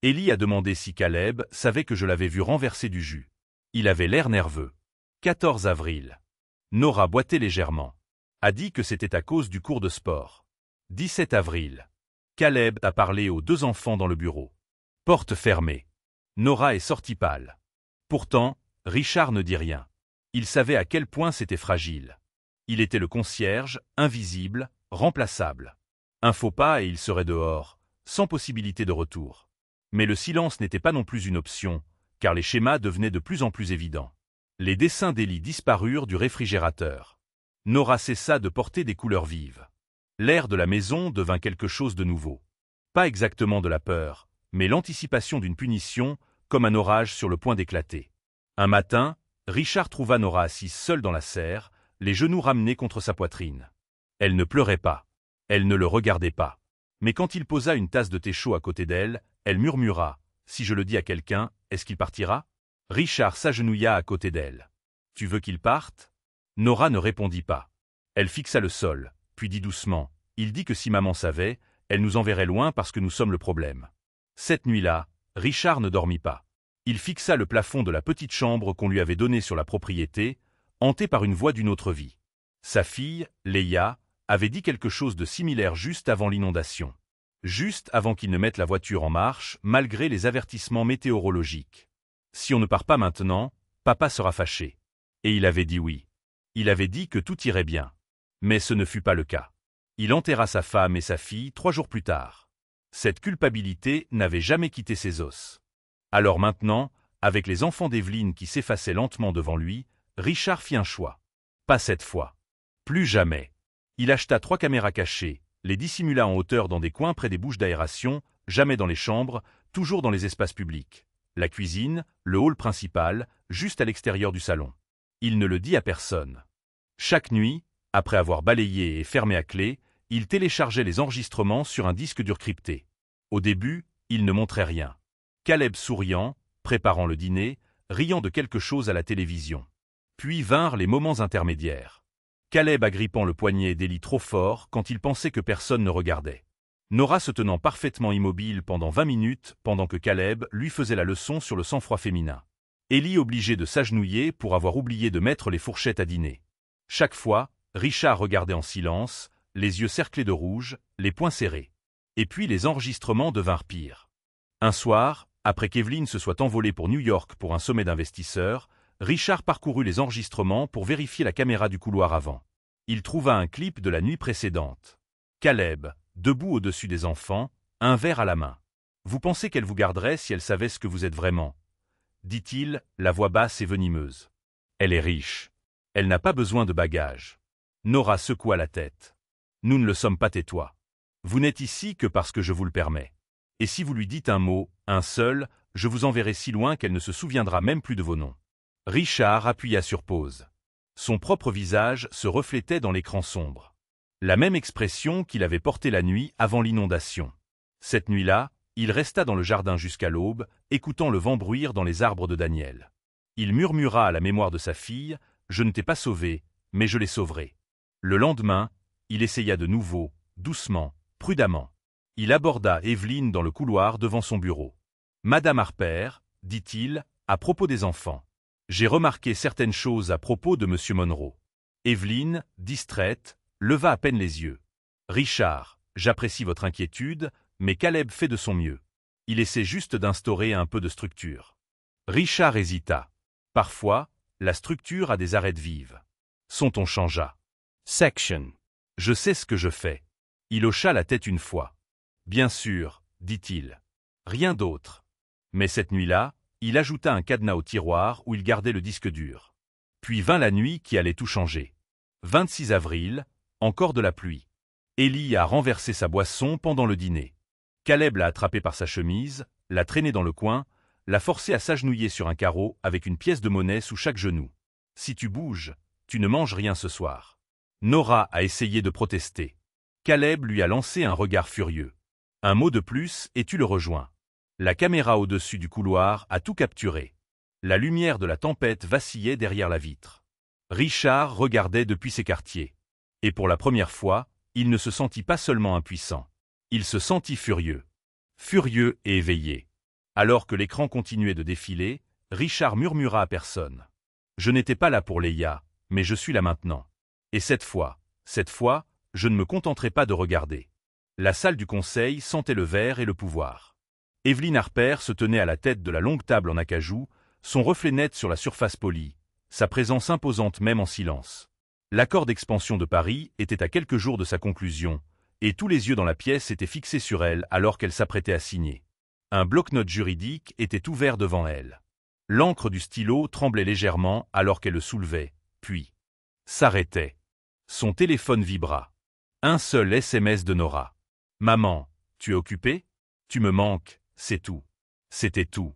Ellie a demandé si Caleb savait que je l'avais vu renverser du jus. Il avait l'air nerveux. 14 avril. Nora boitait légèrement. A dit que c'était à cause du cours de sport. 17 avril. Caleb a parlé aux 2 enfants dans le bureau. Porte fermée. Nora est sortie pâle. Pourtant, Richard ne dit rien. Il savait à quel point c'était fragile. Il était le concierge, invisible, remplaçable. Un faux pas et il serait dehors, sans possibilité de retour. Mais le silence n'était pas non plus une option, car les schémas devenaient de plus en plus évidents. Les dessins d'Ellie disparurent du réfrigérateur. Nora cessa de porter des couleurs vives. L'air de la maison devint quelque chose de nouveau. Pas exactement de la peur, mais l'anticipation d'une punition, comme un orage sur le point d'éclater. Un matin, Richard trouva Nora assise seule dans la serre, les genoux ramenés contre sa poitrine. Elle ne pleurait pas. Elle ne le regardait pas. Mais quand il posa une tasse de thé chaud à côté d'elle, elle murmura « Si je le dis à quelqu'un, est-ce qu'il partira ?» Richard s'agenouilla à côté d'elle. « Tu veux qu'il parte ?» Nora ne répondit pas. Elle fixa le sol, puis dit doucement « Il dit que si maman savait, elle nous enverrait loin parce que nous sommes le problème. » Cette nuit-là, Richard ne dormit pas. Il fixa le plafond de la petite chambre qu'on lui avait donnée sur la propriété, hanté par une voix d'une autre vie. Sa fille, Leia, avait dit quelque chose de similaire juste avant l'inondation. Juste avant qu'il ne mette la voiture en marche, malgré les avertissements météorologiques. Si on ne part pas maintenant, papa sera fâché. Et il avait dit oui. Il avait dit que tout irait bien. Mais ce ne fut pas le cas. Il enterra sa femme et sa fille 3 jours plus tard. Cette culpabilité n'avait jamais quitté ses os. Alors maintenant, avec les enfants d'Evelyne qui s'effaçaient lentement devant lui, Richard fit un choix. Pas cette fois. Plus jamais. Il acheta 3 caméras cachées, les dissimula en hauteur dans des coins près des bouches d'aération, jamais dans les chambres, toujours dans les espaces publics. La cuisine, le hall principal, juste à l'extérieur du salon. Il ne le dit à personne. Chaque nuit, après avoir balayé et fermé à clé, il téléchargeait les enregistrements sur un disque dur crypté. Au début, il ne montrait rien. Caleb souriant, préparant le dîner, riant de quelque chose à la télévision. Puis vinrent les moments intermédiaires. Caleb agrippant le poignet d'Ellie trop fort quand il pensait que personne ne regardait. Nora se tenant parfaitement immobile pendant 20 minutes pendant que Caleb lui faisait la leçon sur le sang-froid féminin. Ellie obligée de s'agenouiller pour avoir oublié de mettre les fourchettes à dîner. Chaque fois, Richard regardait en silence, les yeux cerclés de rouge, les poings serrés. Et puis les enregistrements devinrent pires. Un soir, après qu'Evelyne se soit envolée pour New York pour un sommet d'investisseurs, Richard parcourut les enregistrements pour vérifier la caméra du couloir avant. Il trouva un clip de la nuit précédente. Caleb, debout au-dessus des enfants, un verre à la main. « Vous pensez qu'elle vous garderait si elle savait ce que vous êtes vraiment ?» dit-il, la voix basse et venimeuse. « Elle est riche. Elle n'a pas besoin de bagages. » Nora secoua la tête. « Nous ne le sommes pas, tais-toi. Vous n'êtes ici que parce que je vous le permets. Et si vous lui dites un mot, un seul, je vous enverrai si loin qu'elle ne se souviendra même plus de vos noms. » Richard appuya sur pause. Son propre visage se reflétait dans l'écran sombre. La même expression qu'il avait portée la nuit avant l'inondation. Cette nuit-là, il resta dans le jardin jusqu'à l'aube, écoutant le vent bruire dans les arbres de Daniel. Il murmura à la mémoire de sa fille « Je ne t'ai pas sauvé, mais je l'ai sauverai. » Le lendemain, il essaya de nouveau, doucement, prudemment. Il aborda Evelyne dans le couloir devant son bureau. « Madame Harper, dit-il, à propos des enfants. J'ai remarqué certaines choses à propos de Monsieur Monroe. » Evelyne, distraite, leva à peine les yeux. « Richard, j'apprécie votre inquiétude, mais Caleb fait de son mieux. Il essaie juste d'instaurer un peu de structure. » Richard hésita. Parfois, la structure a des arêtes vives. Son ton changea. « Section. Je sais ce que je fais. » Il hocha la tête une fois. « Bien sûr, dit-il. Rien d'autre. » Mais cette nuit-là, il ajouta un cadenas au tiroir où il gardait le disque dur. Puis vint la nuit qui allait tout changer. 26 avril, encore de la pluie. Ellie a renversé sa boisson pendant le dîner. Caleb l'a attrapée par sa chemise, l'a traînée dans le coin, l'a forcée à s'agenouiller sur un carreau avec une pièce de monnaie sous chaque genou. « Si tu bouges, tu ne manges rien ce soir. » Nora a essayé de protester. Caleb lui a lancé un regard furieux. Un mot de plus et tu le rejoins. La caméra au-dessus du couloir a tout capturé. La lumière de la tempête vacillait derrière la vitre. Richard regardait depuis ses quartiers. Et pour la première fois, il ne se sentit pas seulement impuissant. Il se sentit furieux. Furieux et éveillé. Alors que l'écran continuait de défiler, Richard murmura à personne. « Je n'étais pas là pour Leia, mais je suis là maintenant. Et cette fois, je ne me contenterai pas de regarder. » La salle du conseil sentait le verre et le pouvoir. Evelyn Harper se tenait à la tête de la longue table en acajou, son reflet net sur la surface polie, sa présence imposante même en silence. L'accord d'expansion de Paris était à quelques jours de sa conclusion, et tous les yeux dans la pièce étaient fixés sur elle alors qu'elle s'apprêtait à signer. Un bloc-notes juridique était ouvert devant elle. L'encre du stylo tremblait légèrement alors qu'elle le soulevait, puis s'arrêtait. Son téléphone vibra. Un seul SMS de Nora. « Maman, tu es occupée ? Tu me manques, c'est tout. » C'était tout.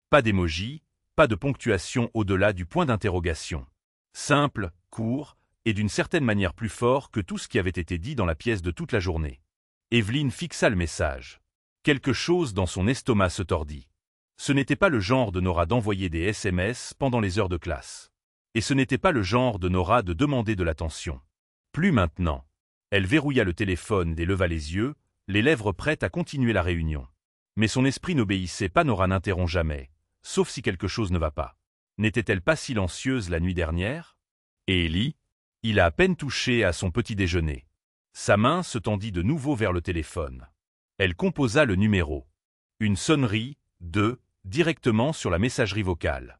Pas d'émoji, pas de ponctuation au-delà du point d'interrogation. Simple, court, et d'une certaine manière plus fort que tout ce qui avait été dit dans la pièce de toute la journée. Evelyn fixa le message. Quelque chose dans son estomac se tordit. Ce n'était pas le genre de Nora d'envoyer des SMS pendant les heures de classe. Et ce n'était pas le genre de Nora de demander de l'attention. Plus maintenant. Elle verrouilla le téléphone et leva les yeux, les lèvres prêtes à continuer la réunion. Mais son esprit n'obéissait pas. Nora n'interrompt jamais, sauf si quelque chose ne va pas. N'était-elle pas silencieuse la nuit dernière? Et Ellie? Il a à peine touché à son petit déjeuner. Sa main se tendit de nouveau vers le téléphone. Elle composa le numéro. Une sonnerie, directement sur la messagerie vocale.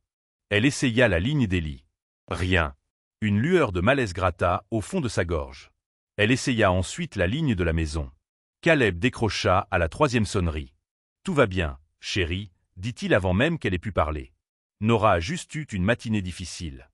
Elle essaya la ligne d'Ellie. Rien. Une lueur de malaise gratta au fond de sa gorge. Elle essaya ensuite la ligne de la maison. Caleb décrocha à la 3e sonnerie. « Tout va bien, chérie, » dit-il avant même qu'elle ait pu parler. Nora a juste eu une matinée difficile.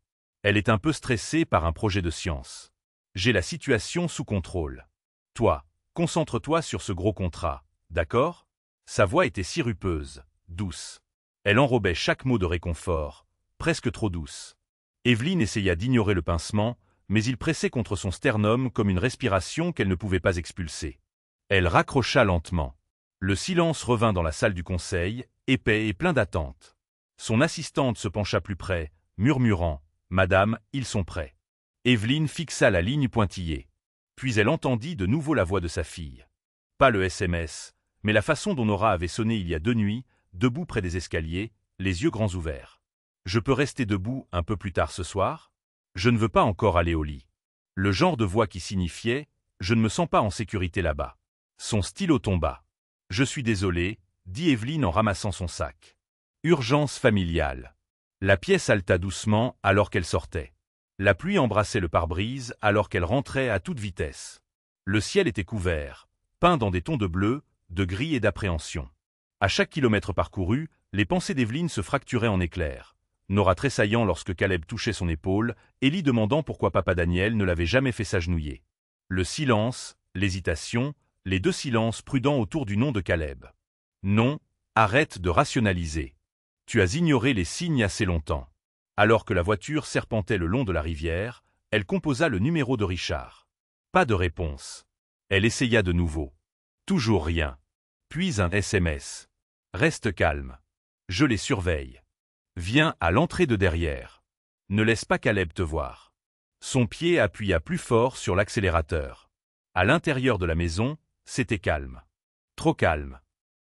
Elle est un peu stressée par un projet de science. J'ai la situation sous contrôle. Toi, concentre-toi sur ce gros contrat, d'accord? Sa voix était sirupeuse, douce. Elle enrobait chaque mot de réconfort, presque trop douce. Evelyn essaya d'ignorer le pincement, mais il pressait contre son sternum comme une respiration qu'elle ne pouvait pas expulser. Elle raccrocha lentement. Le silence revint dans la salle du conseil, épais et plein d'attente. Son assistante se pencha plus près, murmurant « Madame, ils sont prêts ». Evelyn fixa la ligne pointillée. Puis elle entendit de nouveau la voix de sa fille. Pas le SMS, mais la façon dont Nora avait sonné il y a 2 nuits, debout près des escaliers, les yeux grands ouverts. « Je peux rester debout un peu plus tard ce soir? Je ne veux pas encore aller au lit. » Le genre de voix qui signifiait « Je ne me sens pas en sécurité là-bas ». Son stylo tomba. « Je suis désolée », dit Evelyn en ramassant son sac. Urgence familiale. La pièce haleta doucement alors qu'elle sortait. La pluie embrassait le pare-brise alors qu'elle rentrait à toute vitesse. Le ciel était couvert, peint dans des tons de bleu, de gris et d'appréhension. À chaque kilomètre parcouru, les pensées d'Evelyn se fracturaient en éclairs. Nora tressaillant lorsque Caleb touchait son épaule, Ellie demandant pourquoi papa Daniel ne l'avait jamais fait s'agenouiller. Le silence, l'hésitation, les 2 silences prudents autour du nom de Caleb. Non, arrête de rationaliser. Tu as ignoré les signes assez longtemps. Alors que la voiture serpentait le long de la rivière, elle composa le numéro de Richard. Pas de réponse. Elle essaya de nouveau. Toujours rien. Puis un SMS. Reste calme. Je les surveille. Viens à l'entrée de derrière. Ne laisse pas Caleb te voir. Son pied appuya plus fort sur l'accélérateur. À l'intérieur de la maison, c'était calme. Trop calme.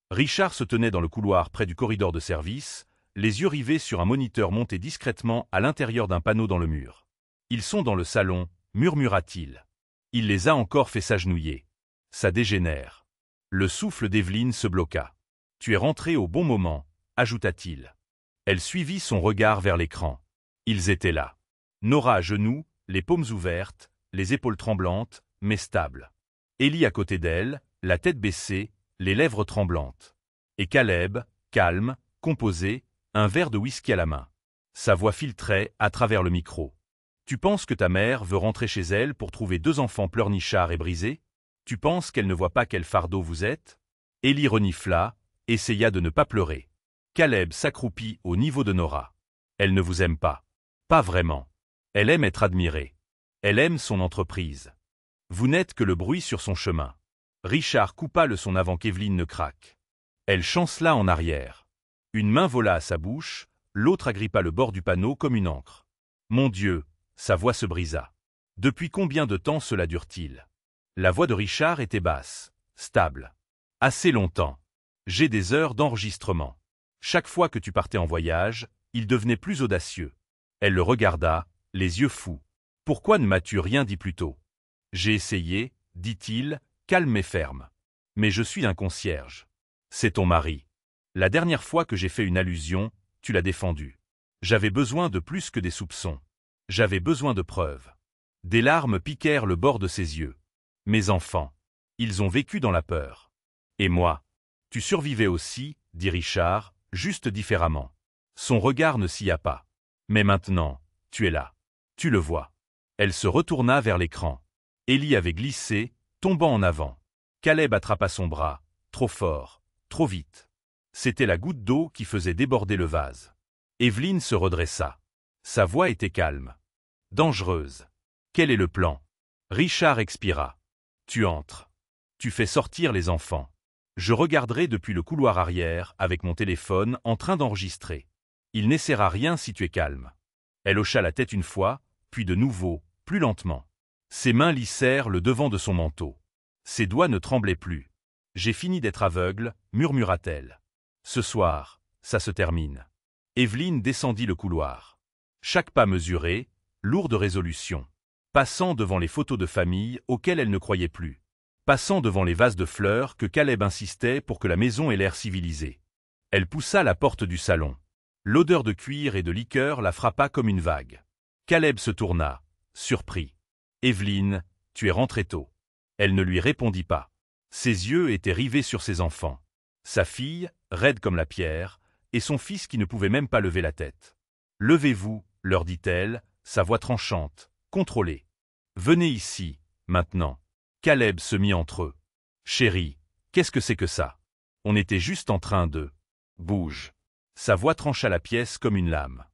Richard se tenait dans le couloir près du corridor de service, les yeux rivés sur un moniteur monté discrètement à l'intérieur d'un panneau dans le mur. « Ils sont dans le salon », murmura-t-il. Il les a encore fait s'agenouiller. Ça dégénère. Le souffle d'Evelyn se bloqua. « Tu es rentré au bon moment », ajouta-t-il. Elle suivit son regard vers l'écran. Ils étaient là. Nora à genoux, les paumes ouvertes, les épaules tremblantes, mais stables. Ellie à côté d'elle, la tête baissée, les lèvres tremblantes. Et Caleb, calme, composé, un verre de whisky à la main. Sa voix filtrait à travers le micro. « Tu penses que ta mère veut rentrer chez elle pour trouver 2 enfants pleurnichards et brisés? Tu penses qu'elle ne voit pas quel fardeau vous êtes? » Élie renifla, essaya de ne pas pleurer. Caleb s'accroupit au niveau de Nora. Elle ne vous aime pas. Pas vraiment. Elle aime être admirée. Elle aime son entreprise. Vous n'êtes que le bruit sur son chemin. Richard coupa le son avant qu'Evelyne ne craque. Elle chancela en arrière. Une main vola à sa bouche, l'autre agrippa le bord du panneau comme une ancre. Mon Dieu, sa voix se brisa. Depuis combien de temps cela dure-t-il? La voix de Richard était basse, stable. Assez longtemps. J'ai des heures d'enregistrement. Chaque fois que tu partais en voyage, il devenait plus audacieux. Elle le regarda, les yeux fous. Pourquoi ne m'as-tu rien dit plus tôt? J'ai essayé, dit-il, calme et ferme. Mais je suis un concierge. C'est ton mari. La dernière fois que j'ai fait une allusion, tu l'as défendu. J'avais besoin de plus que des soupçons. J'avais besoin de preuves. Des larmes piquèrent le bord de ses yeux. Mes enfants. Ils ont vécu dans la peur. Et moi? Tu survivais aussi, dit Richard, juste différemment. Son regard ne scia pas. Mais maintenant, tu es là. Tu le vois. Elle se retourna vers l'écran. Élie avait glissé, tombant en avant. Caleb attrapa son bras, trop fort, trop vite. C'était la goutte d'eau qui faisait déborder le vase. Evelyne se redressa. Sa voix était calme. Dangereuse. Quel est le plan? Richard expira. Tu entres. Tu fais sortir les enfants. Je regarderai depuis le couloir arrière avec mon téléphone en train d'enregistrer. Il n'essaiera rien si tu es calme. Elle hocha la tête une fois, puis de nouveau, plus lentement. Ses mains lissèrent le devant de son manteau. Ses doigts ne tremblaient plus. J'ai fini d'être aveugle, murmura-t-elle. Ce soir, ça se termine. Evelyne descendit le couloir. Chaque pas mesuré, lourd de résolution. Passant devant les photos de famille auxquelles elle ne croyait plus. Passant devant les vases de fleurs que Caleb insistait pour que la maison ait l'air civilisé. Elle poussa la porte du salon. L'odeur de cuir et de liqueur la frappa comme une vague. Caleb se tourna, surpris. « Evelyne, tu es rentrée tôt. » Elle ne lui répondit pas. Ses yeux étaient rivés sur ses enfants. Sa fille, raide comme la pierre, et son fils qui ne pouvait même pas lever la tête. « Levez-vous, leur dit-elle, sa voix tranchante, contrôlée. Venez ici, maintenant. » Caleb se mit entre eux. « Chérie, qu'est-ce que c'est que ça? On était juste en train de... Bouge. » Sa voix trancha la pièce comme une lame.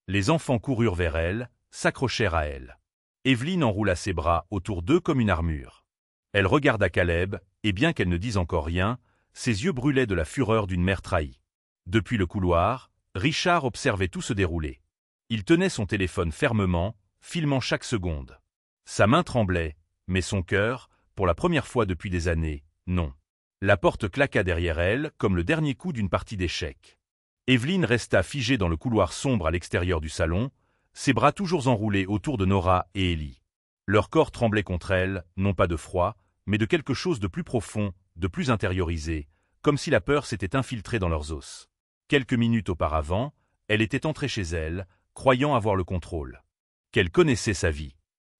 Les enfants coururent vers elle, s'accrochèrent à elle. Evelyne enroula ses bras autour d'eux comme une armure. Elle regarda Caleb, et bien qu'elle ne dise encore rien, ses yeux brûlaient de la fureur d'une mère trahie. Depuis le couloir, Richard observait tout se dérouler. Il tenait son téléphone fermement, filmant chaque seconde. Sa main tremblait, mais son cœur, pour la première fois depuis des années, non. La porte claqua derrière elle, comme le dernier coup d'une partie d'échecs. Evelyne resta figée dans le couloir sombre à l'extérieur du salon, ses bras toujours enroulés autour de Nora et Élie. Leur corps tremblait contre elle, non pas de froid, mais de quelque chose de plus profond, de plus intériorisé, comme si la peur s'était infiltrée dans leurs os. Quelques minutes auparavant, elle était entrée chez elle, croyant avoir le contrôle. Qu'elle connaissait sa vie.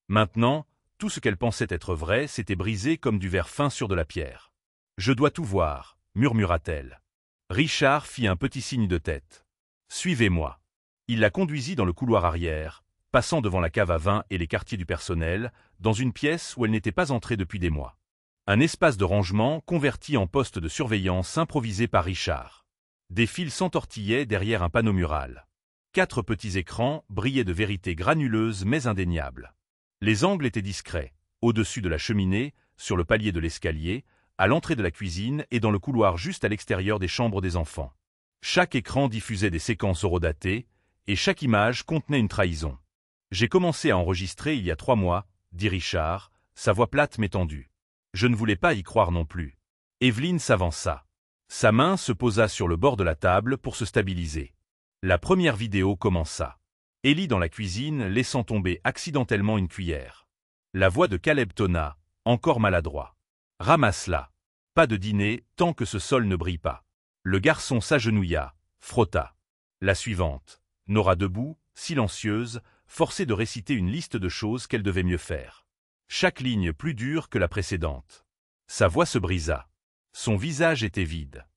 Maintenant, tout ce qu'elle pensait être vrai s'était brisé comme du verre fin sur de la pierre. « Je dois tout voir, » murmura-t-elle. Richard fit un petit signe de tête. « Suivez-moi. » Il la conduisit dans le couloir arrière, passant devant la cave à vin et les quartiers du personnel, dans une pièce où elle n'était pas entrée depuis des mois. Un espace de rangement converti en poste de surveillance improvisé par Richard. Des fils s'entortillaient derrière un panneau mural. 4 petits écrans brillaient de vérité granuleuse mais indéniable. Les angles étaient discrets, au-dessus de la cheminée, sur le palier de l'escalier, à l'entrée de la cuisine et dans le couloir juste à l'extérieur des chambres des enfants. Chaque écran diffusait des séquences horodatées, et chaque image contenait une trahison. « J'ai commencé à enregistrer il y a 3 mois, » dit Richard, sa voix plate mais tendue. Je ne voulais pas y croire non plus. Evelyne s'avança. Sa main se posa sur le bord de la table pour se stabiliser. La première vidéo commença. Élie dans la cuisine laissant tomber accidentellement une cuillère. La voix de Caleb tonna, encore maladroit. « Ramasse-la. Pas de dîner tant que ce sol ne brille pas. » Le garçon s'agenouilla, frotta. La suivante. Nora debout, silencieuse, forcée de réciter une liste de choses qu'elle devait mieux faire. Chaque ligne plus dure que la précédente. Sa voix se brisa. Son visage était vide.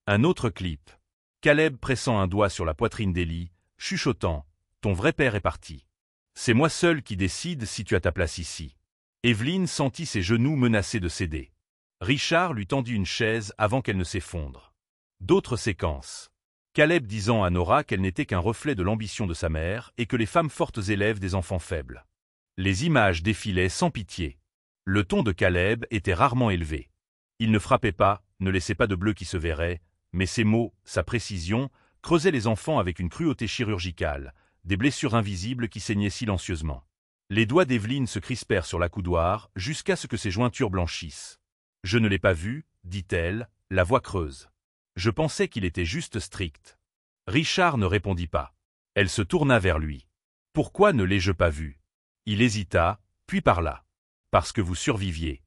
Un autre clip. Caleb pressant un doigt sur la poitrine d'Élie, chuchotant « Ton vrai père est parti. C'est moi seul qui décide si tu as ta place ici. » Evelyne sentit ses genoux menacés de céder. Richard lui tendit une chaise avant qu'elle ne s'effondre. D'autres séquences. Caleb disant à Nora qu'elle n'était qu'un reflet de l'ambition de sa mère et que les femmes fortes élèvent des enfants faibles. Les images défilaient sans pitié. Le ton de Caleb était rarement élevé. Il ne frappait pas, ne laissait pas de bleu qui se verrait, mais ses mots, sa précision, creusaient les enfants avec une cruauté chirurgicale, des blessures invisibles qui saignaient silencieusement. Les doigts d'Evelyne se crispèrent sur l'accoudoir jusqu'à ce que ses jointures blanchissent. « Je ne l'ai pas vu, dit-elle, la voix creuse. Je pensais qu'il était juste strict. » Richard ne répondit pas. Elle se tourna vers lui. « Pourquoi ne l'ai-je pas vu ?» Il hésita, puis parla. « Parce que vous surviviez.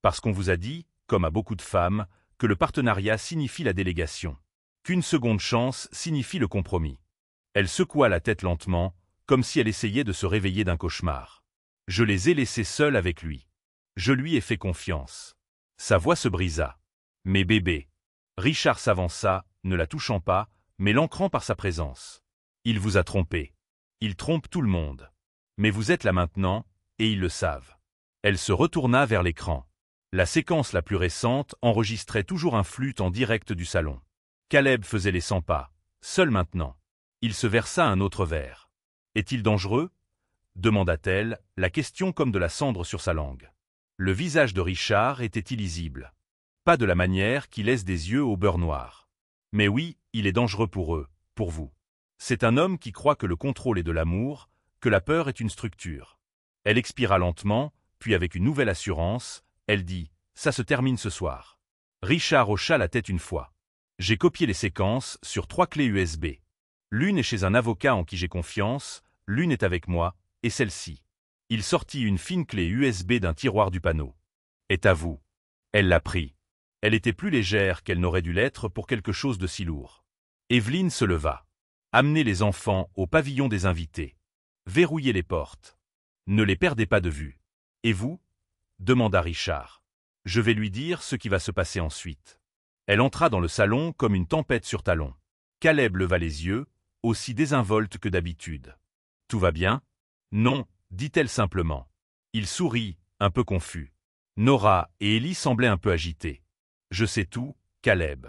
Parce qu'on vous a dit, comme à beaucoup de femmes, que le partenariat signifie la délégation. Qu'une seconde chance signifie le compromis. » Elle secoua la tête lentement, comme si elle essayait de se réveiller d'un cauchemar. « Je les ai laissés seuls avec lui. Je lui ai fait confiance. » Sa voix se brisa. « Mais bébé. » Richard s'avança, ne la touchant pas, mais l'ancrant par sa présence. « Il vous a trompé. Il trompe tout le monde. Mais vous êtes là maintenant, et ils le savent. » Elle se retourna vers l'écran. La séquence la plus récente enregistrait toujours un flûte en direct du salon. Caleb faisait les 100 pas, seul maintenant. Il se versa un autre verre. « Est-il dangereux ?» demanda-t-elle, la question comme de la cendre sur sa langue. Le visage de Richard était illisible. Pas de la manière qui laisse des yeux au beurre noir. « Mais oui, il est dangereux pour eux, pour vous. C'est un homme qui croit que le contrôle est de l'amour, que la peur est une structure. » Elle expira lentement, puis avec une nouvelle assurance, elle dit « Ça se termine ce soir. » Richard hocha la tête une fois. « J'ai copié les séquences sur 3 clés USB. L'une est chez un avocat en qui j'ai confiance, l'une est avec moi, et celle-ci. » Il sortit une fine clé USB d'un tiroir du panneau. « Est à vous. » Elle la prit. Elle était plus légère qu'elle n'aurait dû l'être pour quelque chose de si lourd. Evelyne se leva. « Amenez les enfants au pavillon des invités. Verrouillez les portes. Ne les perdez pas de vue. »« Et vous ?» demanda Richard. « Je vais lui dire ce qui va se passer ensuite. » Elle entra dans le salon comme une tempête sur talons. Caleb leva les yeux, aussi désinvolte que d'habitude. « Tout va bien ?»« Non, » dit-elle simplement. Il sourit, un peu confus. Nora et Ellie semblaient un peu agités. « Je sais tout, Caleb. »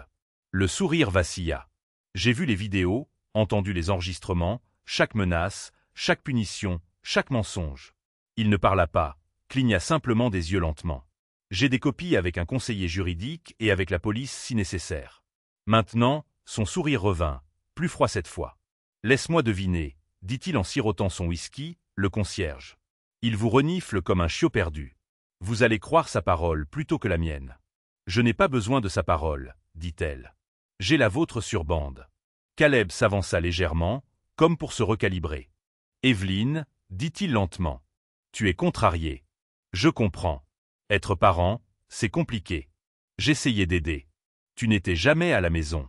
Le sourire vacilla. « J'ai vu les vidéos, entendu les enregistrements, chaque menace, chaque punition, chaque mensonge. » Il ne parla pas, cligna simplement des yeux lentement. « J'ai des copies avec un conseiller juridique et avec la police si nécessaire. » Maintenant, son sourire revint, plus froid cette fois. « Laisse-moi deviner, » dit-il en sirotant son whisky, le concierge. « Il vous renifle comme un chiot perdu. Vous allez croire sa parole plutôt que la mienne. »« Je n'ai pas besoin de sa parole, » dit-elle. « J'ai la vôtre sur bande. » Caleb s'avança légèrement, comme pour se recalibrer. « Evelyne, » dit-il lentement. « Tu es contrariée. Je comprends. Être parent, c'est compliqué. J'essayais d'aider. Tu n'étais jamais à la maison. »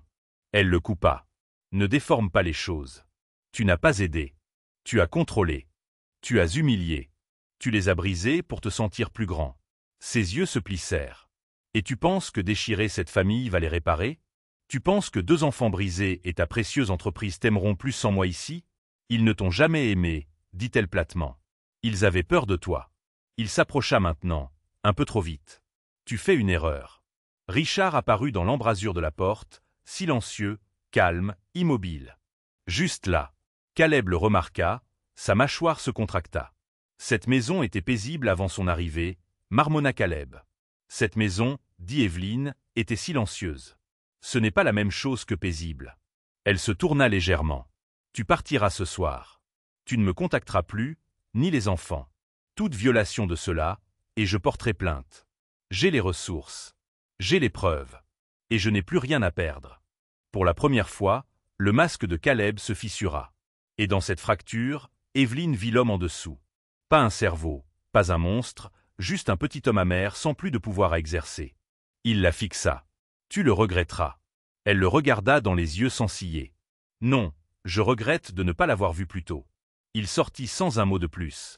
Elle le coupa. « Ne déforme pas les choses. Tu n'as pas aidé. Tu as contrôlé. Tu as humilié. Tu les as brisés pour te sentir plus grand. » Ses yeux se plissèrent. « Et tu penses que déchirer cette famille va les réparer? Tu penses que 2 enfants brisés et ta précieuse entreprise t'aimeront plus sans moi ici? Ils ne t'ont jamais aimé, » dit-elle platement. « Ils avaient peur de toi. » Il s'approcha maintenant, un peu trop vite. « Tu fais une erreur. » Richard apparut dans l'embrasure de la porte, silencieux, calme, immobile. Juste là. Caleb le remarqua, sa mâchoire se contracta. Cette maison était paisible avant son arrivée, marmonna Caleb. Cette maison, dit Evelyne, était silencieuse. Ce n'est pas la même chose que paisible. Elle se tourna légèrement. Tu partiras ce soir. Tu ne me contacteras plus, ni les enfants. Toute violation de cela, et je porterai plainte. J'ai les ressources. J'ai les preuves. Et je n'ai plus rien à perdre. Pour la première fois, le masque de Caleb se fissura. Et dans cette fracture, Evelyne vit l'homme en dessous. Pas un cerveau, pas un monstre, juste un petit homme amer sans plus de pouvoir à exercer. Il la fixa. Tu le regretteras. Elle le regarda dans les yeux sans ciller. Non, je regrette de ne pas l'avoir vu plus tôt. Il sortit sans un mot de plus.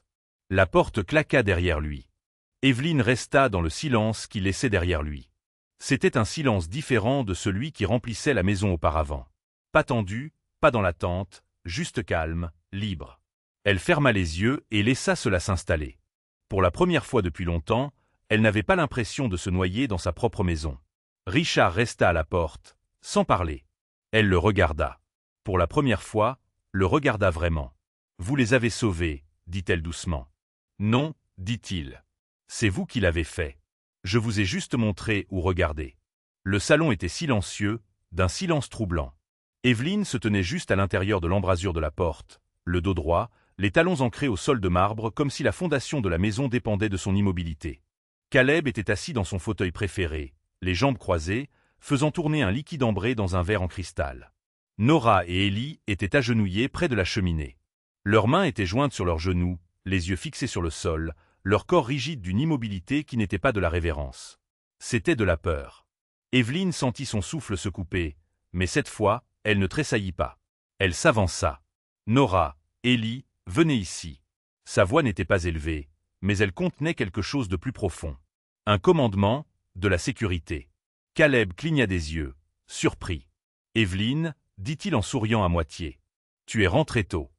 La porte claqua derrière lui. Evelyne resta dans le silence qu'il laissait derrière lui. C'était un silence différent de celui qui remplissait la maison auparavant. Pas tendu, pas dans l'attente, juste calme, libre. Elle ferma les yeux et laissa cela s'installer. Pour la première fois depuis longtemps, Elle n'avait pas l'impression de se noyer dans sa propre maison. Richard resta à la porte, sans parler. Elle le regarda. Pour la première fois, le regarda vraiment. « Vous les avez sauvés, dit-elle doucement. « Non, dit-il. C'est vous qui l'avez fait. Je vous ai juste montré où regarder. » Le salon était silencieux, d'un silence troublant. Evelyne se tenait juste à l'intérieur de l'embrasure de la porte, le dos droit, les talons ancrés au sol de marbre comme si la fondation de la maison dépendait de son immobilité. Caleb était assis dans son fauteuil préféré, les jambes croisées, faisant tourner un liquide ambré dans un verre en cristal. Nora et Ellie étaient agenouillées près de la cheminée. Leurs mains étaient jointes sur leurs genoux, les yeux fixés sur le sol, leur corps rigide d'une immobilité qui n'était pas de la révérence. C'était de la peur. Evelyne sentit son souffle se couper, mais cette fois, elle ne tressaillit pas. Elle s'avança. « Nora, Ellie, venez ici. » Sa voix n'était pas élevée, mais elle contenait quelque chose de plus profond. Un commandement, de la sécurité. Caleb cligna des yeux, surpris. « Evelyne, dit-il en souriant à moitié. Tu es rentrée tôt. »«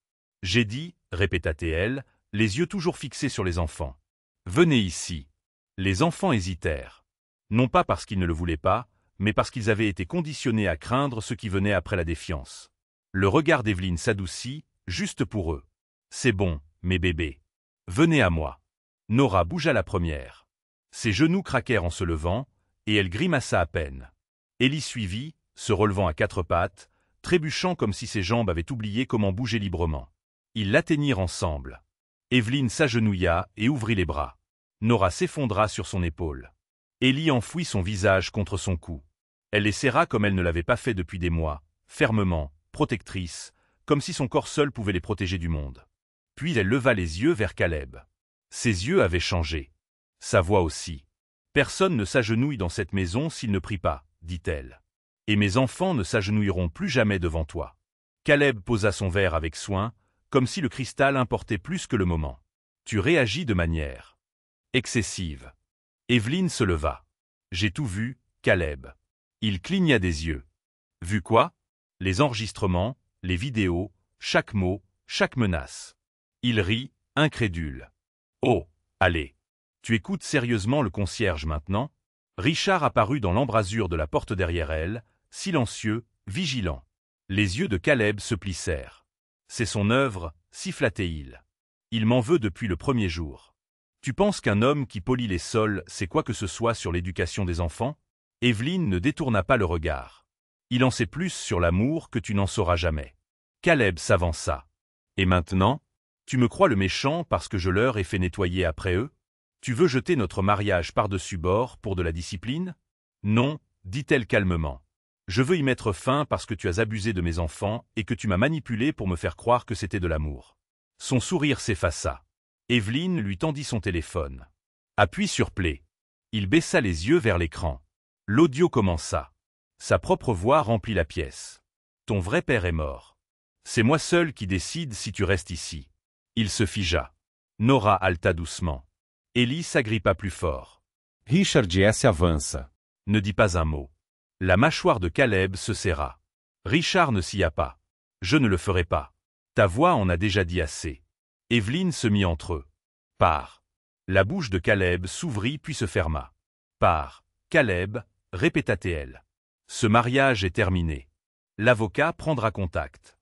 J'ai dit, répéta-t-elle, les yeux toujours fixés sur les enfants. Venez ici. » Les enfants hésitèrent. Non pas parce qu'ils ne le voulaient pas, mais parce qu'ils avaient été conditionnés à craindre ce qui venait après la défiance. Le regard d'Evelyne s'adoucit, juste pour eux. « C'est bon, mes bébés. Venez à moi. » Nora bougea la première. Ses genoux craquèrent en se levant, et elle grimaça à peine. Ellie suivit, se relevant à quatre pattes, trébuchant comme si ses jambes avaient oublié comment bouger librement. Ils l'atteignirent ensemble. Evelyne s'agenouilla et ouvrit les bras. Nora s'effondra sur son épaule. Ellie enfouit son visage contre son cou. Elle les serra comme elle ne l'avait pas fait depuis des mois, fermement, protectrice, comme si son corps seul pouvait les protéger du monde. Puis elle leva les yeux vers Caleb. Ses yeux avaient changé. Sa voix aussi. « Personne ne s'agenouille dans cette maison s'il ne prie pas, dit-elle. Et mes enfants ne s'agenouilleront plus jamais devant toi. » Caleb posa son verre avec soin, comme si le cristal importait plus que le moment. « Tu réagis de manière excessive. » Evelyne se leva. « J'ai tout vu, Caleb. » Il cligna des yeux. « Vu quoi ? » Les enregistrements, les vidéos, chaque mot, chaque menace. Il rit, incrédule. « Oh, allez. Tu écoutes sérieusement le concierge maintenant ?» Richard apparut dans l'embrasure de la porte derrière elle, silencieux, vigilant. Les yeux de Caleb se plissèrent. « C'est son œuvre, siffla-t-il. Il m'en veut depuis le premier jour. Tu penses qu'un homme qui polit les sols sait quoi que ce soit sur l'éducation des enfants ?» Evelyne ne détourna pas le regard. « Il en sait plus sur l'amour que tu n'en sauras jamais. » Caleb s'avança. « Et maintenant ? Tu me crois le méchant parce que je leur ai fait nettoyer après eux ? Tu veux jeter notre mariage par-dessus bord pour de la discipline ? Non, dit-elle calmement. Je veux y mettre fin parce que tu as abusé de mes enfants et que tu m'as manipulé pour me faire croire que c'était de l'amour. » Son sourire s'effaça. Evelyne lui tendit son téléphone. Appuie sur play. Il baissa les yeux vers l'écran. L'audio commença. Sa propre voix remplit la pièce. Ton vrai père est mort. C'est moi seul qui décide si tu restes ici. Il se figea. Nora haleta doucement. Ellie s'agrippa plus fort. Richard S. avança. Ne dis pas un mot. La mâchoire de Caleb se serra. Richard ne s'y a pas. Je ne le ferai pas. Ta voix en a déjà dit assez. Evelyne se mit entre eux. Pars. La bouche de Caleb s'ouvrit puis se ferma. Pars, Caleb, répéta-t-elle. Ce mariage est terminé. L'avocat prendra contact.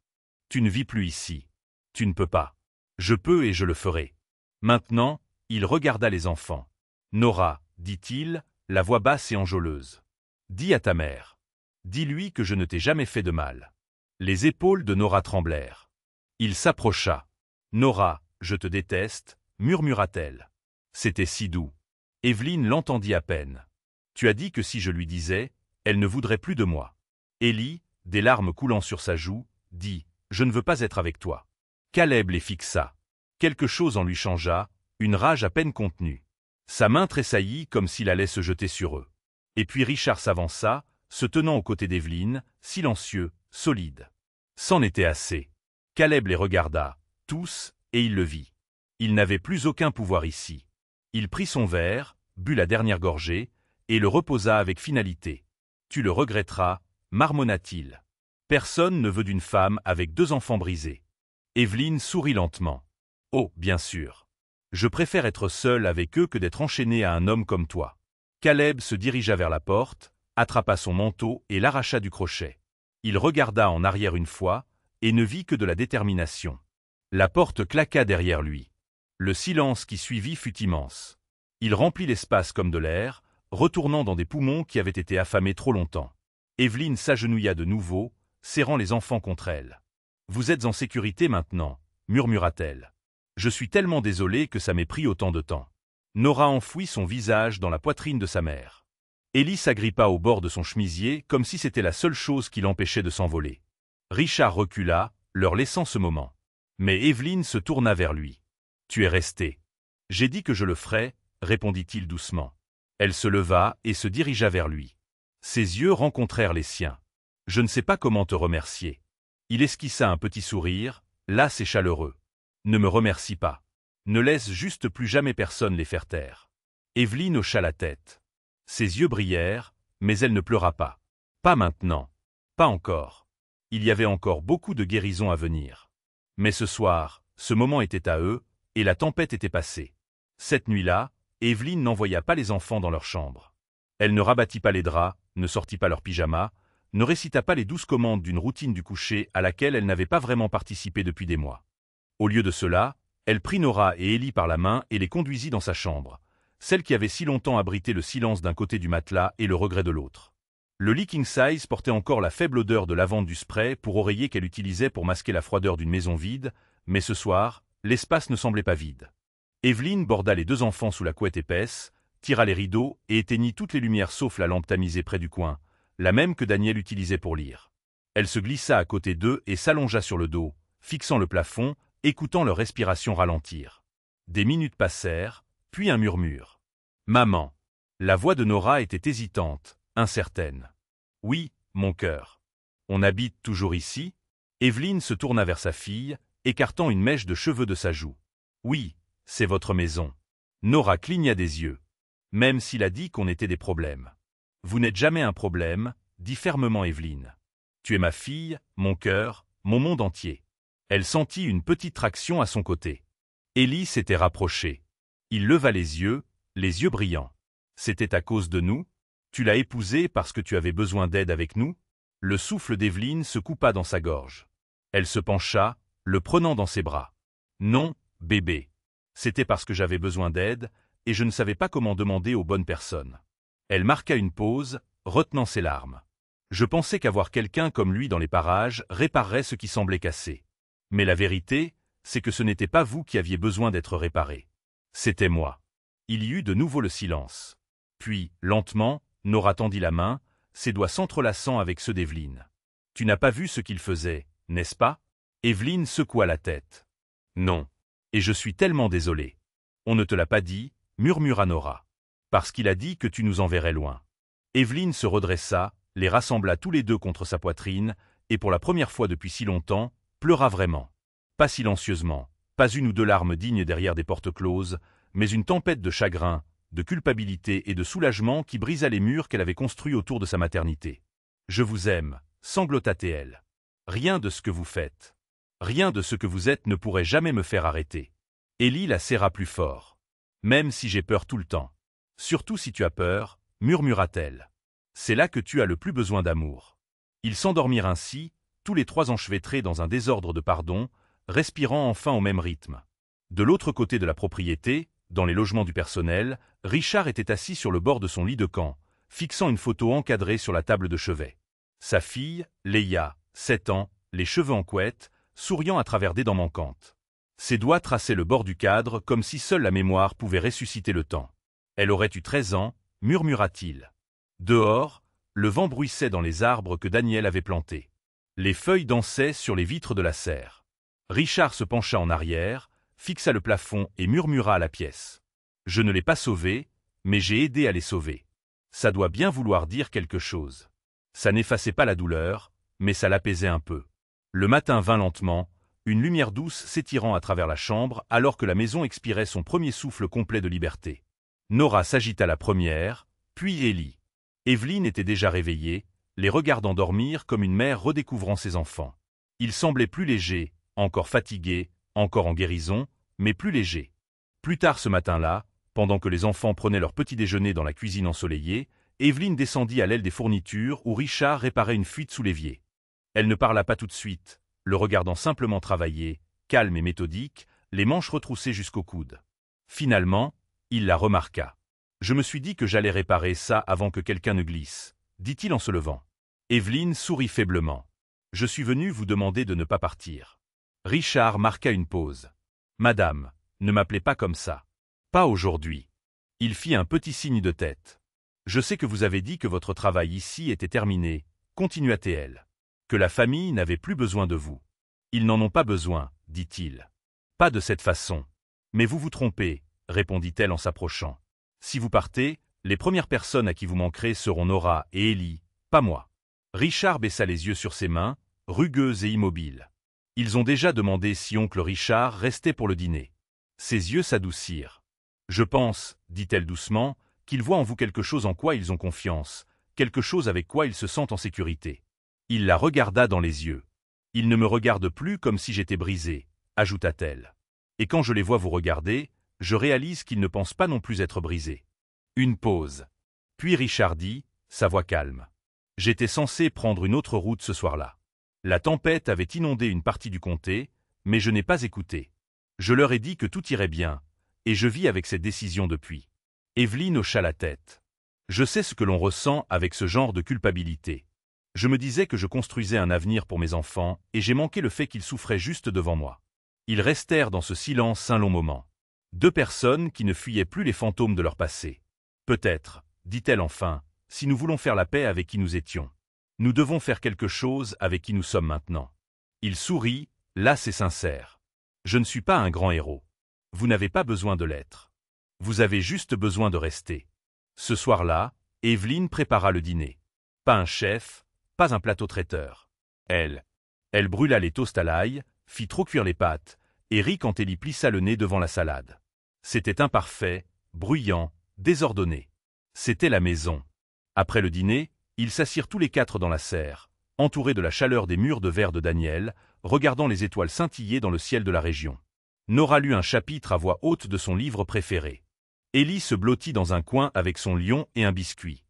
Tu ne vis plus ici. Tu ne peux pas. Je peux et je le ferai. Maintenant, il regarda les enfants. Nora, dit-il, la voix basse et enjôleuse. Dis à ta mère. Dis-lui que je ne t'ai jamais fait de mal. Les épaules de Nora tremblèrent. Il s'approcha. Nora, je te déteste, murmura-t-elle. C'était si doux. Evelyne l'entendit à peine. Tu as dit que si je lui disais, elle ne voudrait plus de moi. Ellie, des larmes coulant sur sa joue, dit, je ne veux pas être avec toi. Caleb les fixa. Quelque chose en lui changea, une rage à peine contenue. Sa main tressaillit comme s'il allait se jeter sur eux. Et puis Richard s'avança, se tenant aux côtés d'Evelyne, silencieux, solide. C'en était assez. Caleb les regarda, tous, et il le vit. Il n'avait plus aucun pouvoir ici. Il prit son verre, but la dernière gorgée, et le reposa avec finalité. Tu le regretteras, marmonna-t-il. Personne ne veut d'une femme avec 2 enfants brisés. Evelyne sourit lentement. Oh, bien sûr. Je préfère être seul avec eux que d'être enchaîné à un homme comme toi. Caleb se dirigea vers la porte, attrapa son manteau et l'arracha du crochet. Il regarda en arrière une fois, et ne vit que de la détermination. La porte claqua derrière lui. Le silence qui suivit fut immense. Il remplit l'espace comme de l'air, retournant dans des poumons qui avaient été affamés trop longtemps. Evelyne s'agenouilla de nouveau, serrant les enfants contre elle. « Vous êtes en sécurité maintenant, » murmura-t-elle. « Je suis tellement désolée que ça m'ait pris autant de temps. » Nora enfouit son visage dans la poitrine de sa mère. Ellie s'agrippa au bord de son chemisier comme si c'était la seule chose qui l'empêchait de s'envoler. Richard recula, leur laissant ce moment. Mais Evelyne se tourna vers lui. « Tu es resté. »« J'ai dit que je le ferais, » répondit-il doucement. Elle se leva et se dirigea vers lui. Ses yeux rencontrèrent les siens. « Je ne sais pas comment te remercier. » Il esquissa un petit sourire, las et chaleureux. « Ne me remercie pas. Ne laisse juste plus jamais personne les faire taire. » Evelyne hocha la tête. Ses yeux brillèrent, mais elle ne pleura pas. Pas maintenant. Pas encore. Il y avait encore beaucoup de guérisons à venir. Mais ce soir, ce moment était à eux, et la tempête était passée. Cette nuit-là, Evelyne n'envoya pas les enfants dans leur chambre. Elle ne rabattit pas les draps, ne sortit pas leur pyjama, ne récita pas les 12 commandes d'une routine du coucher à laquelle elle n'avait pas vraiment participé depuis des mois. Au lieu de cela, elle prit Nora et Ellie par la main et les conduisit dans sa chambre, celle qui avait si longtemps abrité le silence d'un côté du matelas et le regret de l'autre. Le lit king size portait encore la faible odeur de lavande du spray pour oreiller qu'elle utilisait pour masquer la froideur d'une maison vide, mais ce soir, l'espace ne semblait pas vide. Evelyne borda les 2 enfants sous la couette épaisse, tira les rideaux et éteignit toutes les lumières sauf la lampe tamisée près du coin, la même que Daniel utilisait pour lire. Elle se glissa à côté d'eux et s'allongea sur le dos, fixant le plafond, écoutant leur respiration ralentir. Des minutes passèrent, puis un murmure. « Maman !» La voix de Nora était hésitante, incertaine. « Oui, mon cœur. On habite toujours ici ?» Evelyne se tourna vers sa fille, écartant une mèche de cheveux de sa joue. « Oui, c'est votre maison. » Nora cligna des yeux. Même s'il a dit qu'on était des problèmes. « Vous n'êtes jamais un problème, » dit fermement Evelyne. « Tu es ma fille, mon cœur, mon monde entier. » Elle sentit une petite traction à son côté. Ellie s'était rapprochée. Il leva les yeux brillants. « C'était à cause de nous? Tu l'as épousé parce que tu avais besoin d'aide avec nous ?» Le souffle d'Evelyne se coupa dans sa gorge. Elle se pencha, le prenant dans ses bras. « Non, bébé. C'était parce que j'avais besoin d'aide, et je ne savais pas comment demander aux bonnes personnes. » Elle marqua une pause, retenant ses larmes. « Je pensais qu'avoir quelqu'un comme lui dans les parages réparerait ce qui semblait cassé. Mais la vérité, c'est que ce n'était pas vous qui aviez besoin d'être réparé. C'était moi. » Il y eut de nouveau le silence. Puis, lentement, Nora tendit la main, ses doigts s'entrelaçant avec ceux d'Evelyne. « Tu n'as pas vu ce qu'il faisait, n'est-ce pas ?» Evelyne secoua la tête. « Non. Et je suis tellement désolée. »« On ne te l'a pas dit, » murmura Nora. « Parce qu'il a dit que tu nous enverrais loin. » Evelyne se redressa, les rassembla tous les deux contre sa poitrine, et pour la première fois depuis si longtemps, pleura vraiment. Pas silencieusement, pas 1 ou 2 larmes dignes derrière des portes closes, mais une tempête de chagrin, de culpabilité et de soulagement qui brisa les murs qu'elle avait construits autour de sa maternité. « Je vous aime, » sanglota-t-elle. « Rien de ce que vous faites. Rien de ce que vous êtes ne pourrait jamais me faire arrêter. » Ellie la serra plus fort. « Même si j'ai peur tout le temps. Surtout si tu as peur, » murmura-t-elle. « C'est là que tu as le plus besoin d'amour. » Ils s'endormirent ainsi, tous les 3 enchevêtrés dans un désordre de pardon, respirant enfin au même rythme. De l'autre côté de la propriété, dans les logements du personnel, Richard était assis sur le bord de son lit de camp, fixant une photo encadrée sur la table de chevet. Sa fille, Leia, 7 ans, les cheveux en couette, souriant à travers des dents manquantes. Ses doigts traçaient le bord du cadre comme si seule la mémoire pouvait ressusciter le temps. Elle aurait eu 13 ans, murmura-t-il. Dehors, le vent bruissait dans les arbres que Daniel avait plantés. Les feuilles dansaient sur les vitres de la serre. Richard se pencha en arrière, fixa le plafond et murmura à la pièce. « Je ne l'ai pas sauvé, mais j'ai aidé à les sauver. Ça doit bien vouloir dire quelque chose. » Ça n'effaçait pas la douleur, mais ça l'apaisait un peu. Le matin vint lentement, une lumière douce s'étirant à travers la chambre alors que la maison expirait son premier souffle complet de liberté. Nora s'agita la première, puis Ellie. Evelyne était déjà réveillée, les regardant dormir comme une mère redécouvrant ses enfants. Il semblait plus léger, encore fatigué, encore en guérison, mais plus léger. Plus tard ce matin-là, pendant que les enfants prenaient leur petit déjeuner dans la cuisine ensoleillée, Evelyne descendit à l'aile des fournitures où Richard réparait une fuite sous l'évier. Elle ne parla pas tout de suite, le regardant simplement travailler, calme et méthodique, les manches retroussées jusqu'au coude. Finalement, il la remarqua. « Je me suis dit que j'allais réparer ça avant que quelqu'un ne glisse », dit-il en se levant. Evelyne sourit faiblement. « Je suis venu vous demander de ne pas partir. » Richard marqua une pause. « Madame, ne m'appelez pas comme ça. Pas aujourd'hui. » Il fit un petit signe de tête. « Je sais que vous avez dit que votre travail ici était terminé, » continua-t-elle. « Que la famille n'avait plus besoin de vous. »« Ils n'en ont pas besoin, » dit-il. « Pas de cette façon. »« Mais vous vous trompez, » répondit-elle en s'approchant. « Si vous partez, les premières personnes à qui vous manquerez seront Nora et Ellie, pas moi. » Richard baissa les yeux sur ses mains, rugueuses et immobiles. Ils ont déjà demandé si oncle Richard restait pour le dîner. Ses yeux s'adoucirent. « Je pense, » dit-elle doucement, « qu'ils voient en vous quelque chose en quoi ils ont confiance, quelque chose avec quoi ils se sentent en sécurité. » Il la regarda dans les yeux. « Ils ne me regardent plus comme si j'étais brisé, » ajouta-t-elle. « Et quand je les vois vous regarder, je réalise qu'ils ne pensent pas non plus être brisés. » Une pause. Puis Richard dit, sa voix calme. « J'étais censé prendre une autre route ce soir-là. La tempête avait inondé une partie du comté, mais je n'ai pas écouté. Je leur ai dit que tout irait bien, et je vis avec cette décision depuis. » Evelyne hocha la tête. « Je sais ce que l'on ressent avec ce genre de culpabilité. Je me disais que je construisais un avenir pour mes enfants, et j'ai manqué le fait qu'ils souffraient juste devant moi. » Ils restèrent dans ce silence un long moment. Deux personnes qui ne fuyaient plus les fantômes de leur passé. « Peut-être, » dit-elle enfin, « si nous voulons faire la paix avec qui nous étions. Nous devons faire quelque chose avec qui nous sommes maintenant. » Il sourit, las et sincère. « Je ne suis pas un grand héros. Vous n'avez pas besoin de l'être. Vous avez juste besoin de rester. » Ce soir-là, Evelyne prépara le dîner. Pas un chef, pas un plateau traiteur. Elle brûla les toasts à l'ail, fit trop cuire les pâtes, et rit quand Ellie plissa le nez devant la salade. C'était imparfait, bruyant, désordonné. C'était la maison. Après le dîner, ils s'assirent tous les quatre dans la serre, entourés de la chaleur des murs de verre de Daniel, regardant les étoiles scintiller dans le ciel de la région. Nora lut un chapitre à voix haute de son livre préféré. Ellie se blottit dans un coin avec son lion et un biscuit.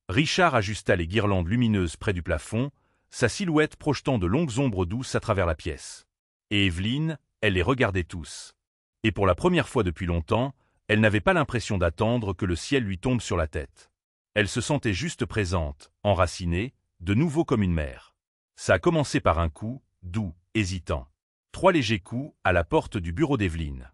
Richard ajusta les guirlandes lumineuses près du plafond, sa silhouette projetant de longues ombres douces à travers la pièce. Et Evelyne, elle les regardait tous. Et pour la première fois depuis longtemps, elle n'avait pas l'impression d'attendre que le ciel lui tombe sur la tête. Elle se sentait juste présente, enracinée, de nouveau comme une mère. Ça a commencé par un coup, doux, hésitant. 3 légers coups à la porte du bureau d'Evelyne.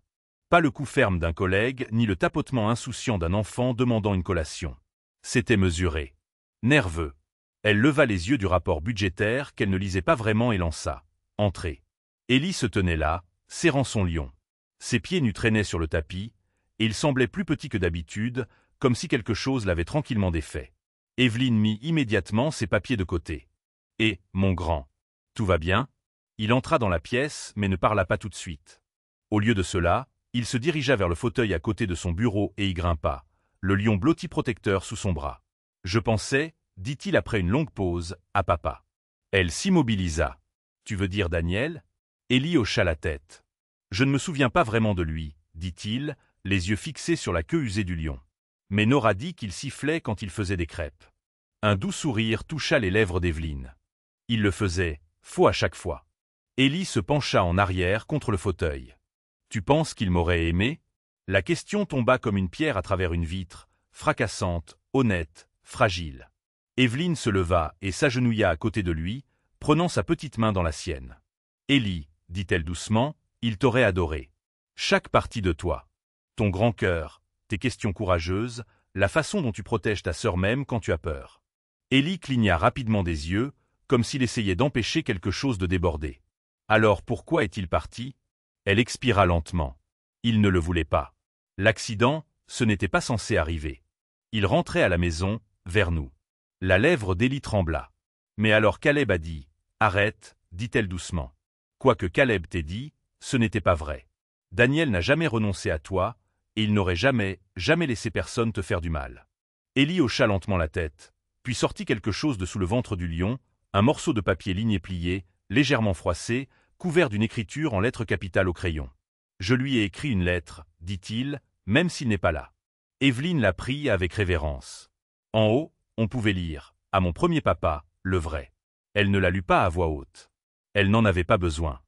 Pas le coup ferme d'un collègue, ni le tapotement insouciant d'un enfant demandant une collation. C'était mesuré. Nerveux. Elle leva les yeux du rapport budgétaire qu'elle ne lisait pas vraiment et lança. « Entrez ». Ellie se tenait là, serrant son lion. Ses pieds nus traînaient sur le tapis, et il semblait plus petit que d'habitude, comme si quelque chose l'avait tranquillement défait. Evelyne mit immédiatement ses papiers de côté. « Et, mon grand, tout va bien ?» Il entra dans la pièce, mais ne parla pas tout de suite. Au lieu de cela, il se dirigea vers le fauteuil à côté de son bureau et y grimpa, le lion blotti protecteur sous son bras. « Je pensais, » dit-il après une longue pause, « à papa. » Elle s'immobilisa. « Tu veux dire Daniel ?» Ellie hocha la tête. « Je ne me souviens pas vraiment de lui, » dit-il, les yeux fixés sur la queue usée du lion. Mais Nora dit qu'il sifflait quand il faisait des crêpes. Un doux sourire toucha les lèvres d'Evelyne. Il le faisait, faux à chaque fois. Ellie se pencha en arrière contre le fauteuil. « Tu penses qu'il m'aurait aimé ?» La question tomba comme une pierre à travers une vitre, fracassante, honnête, fragile. Evelyne se leva et s'agenouilla à côté de lui, prenant sa petite main dans la sienne. « Ellie, » dit-elle doucement, « il t'aurait adoré. Chaque partie de toi. Ton grand cœur, tes questions courageuses, la façon dont tu protèges ta sœur même quand tu as peur. » Ellie cligna rapidement des yeux, comme s'il essayait d'empêcher quelque chose de déborder. Alors pourquoi est-il parti? Elle expira lentement. Il ne le voulait pas. L'accident, ce n'était pas censé arriver. Il rentrait à la maison, vers nous. La lèvre d'Ellie trembla. Mais alors Caleb a dit, « Arrête », dit-elle doucement. Quoi que Caleb t'ait dit, ce n'était pas vrai. Daniel n'a jamais renoncé à toi, et il n'aurait jamais laissé personne te faire du mal. Ellie hocha lentement la tête, puis sortit quelque chose de sous le ventre du lion, un morceau de papier ligné plié, légèrement froissé, couvert d'une écriture en lettres capitales au crayon. « Je lui ai écrit une lettre, » dit-il, même s'il n'est pas là. Evelyne la prit avec révérence. En haut, on pouvait lire « À mon premier papa, le vrai ». Elle ne la lut pas à voix haute. Elle n'en avait pas besoin.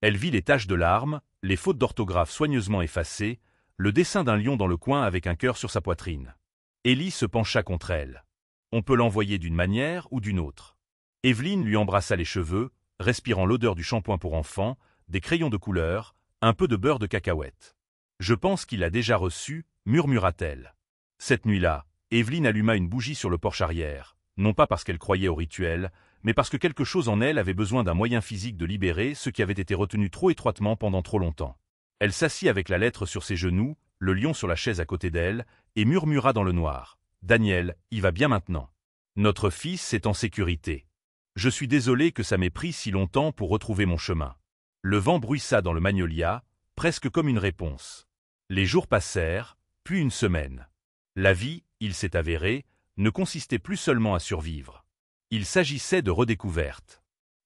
Elle vit les taches de larmes, les fautes d'orthographe soigneusement effacées, le dessin d'un lion dans le coin avec un cœur sur sa poitrine. Ellie se pencha contre elle. On peut l'envoyer d'une manière ou d'une autre. Evelyne lui embrassa les cheveux, respirant l'odeur du shampoing pour enfants, des crayons de couleur, un peu de beurre de cacahuète. « Je pense qu'il l'a déjà reçu », murmura-t-elle. Cette nuit-là, Evelyne alluma une bougie sur le porche arrière, non pas parce qu'elle croyait au rituel, mais parce que quelque chose en elle avait besoin d'un moyen physique de libérer ce qui avait été retenu trop étroitement pendant trop longtemps. Elle s'assit avec la lettre sur ses genoux, le lion sur la chaise à côté d'elle, et murmura dans le noir. « Daniel, il va bien maintenant. Notre fils est en sécurité. Je suis désolé que ça m'ait pris si longtemps pour retrouver mon chemin. » Le vent bruissa dans le magnolia, presque comme une réponse. Les jours passèrent, puis une semaine. La vie, il s'est avéré, ne consistait plus seulement à survivre. Il s'agissait de redécouvertes.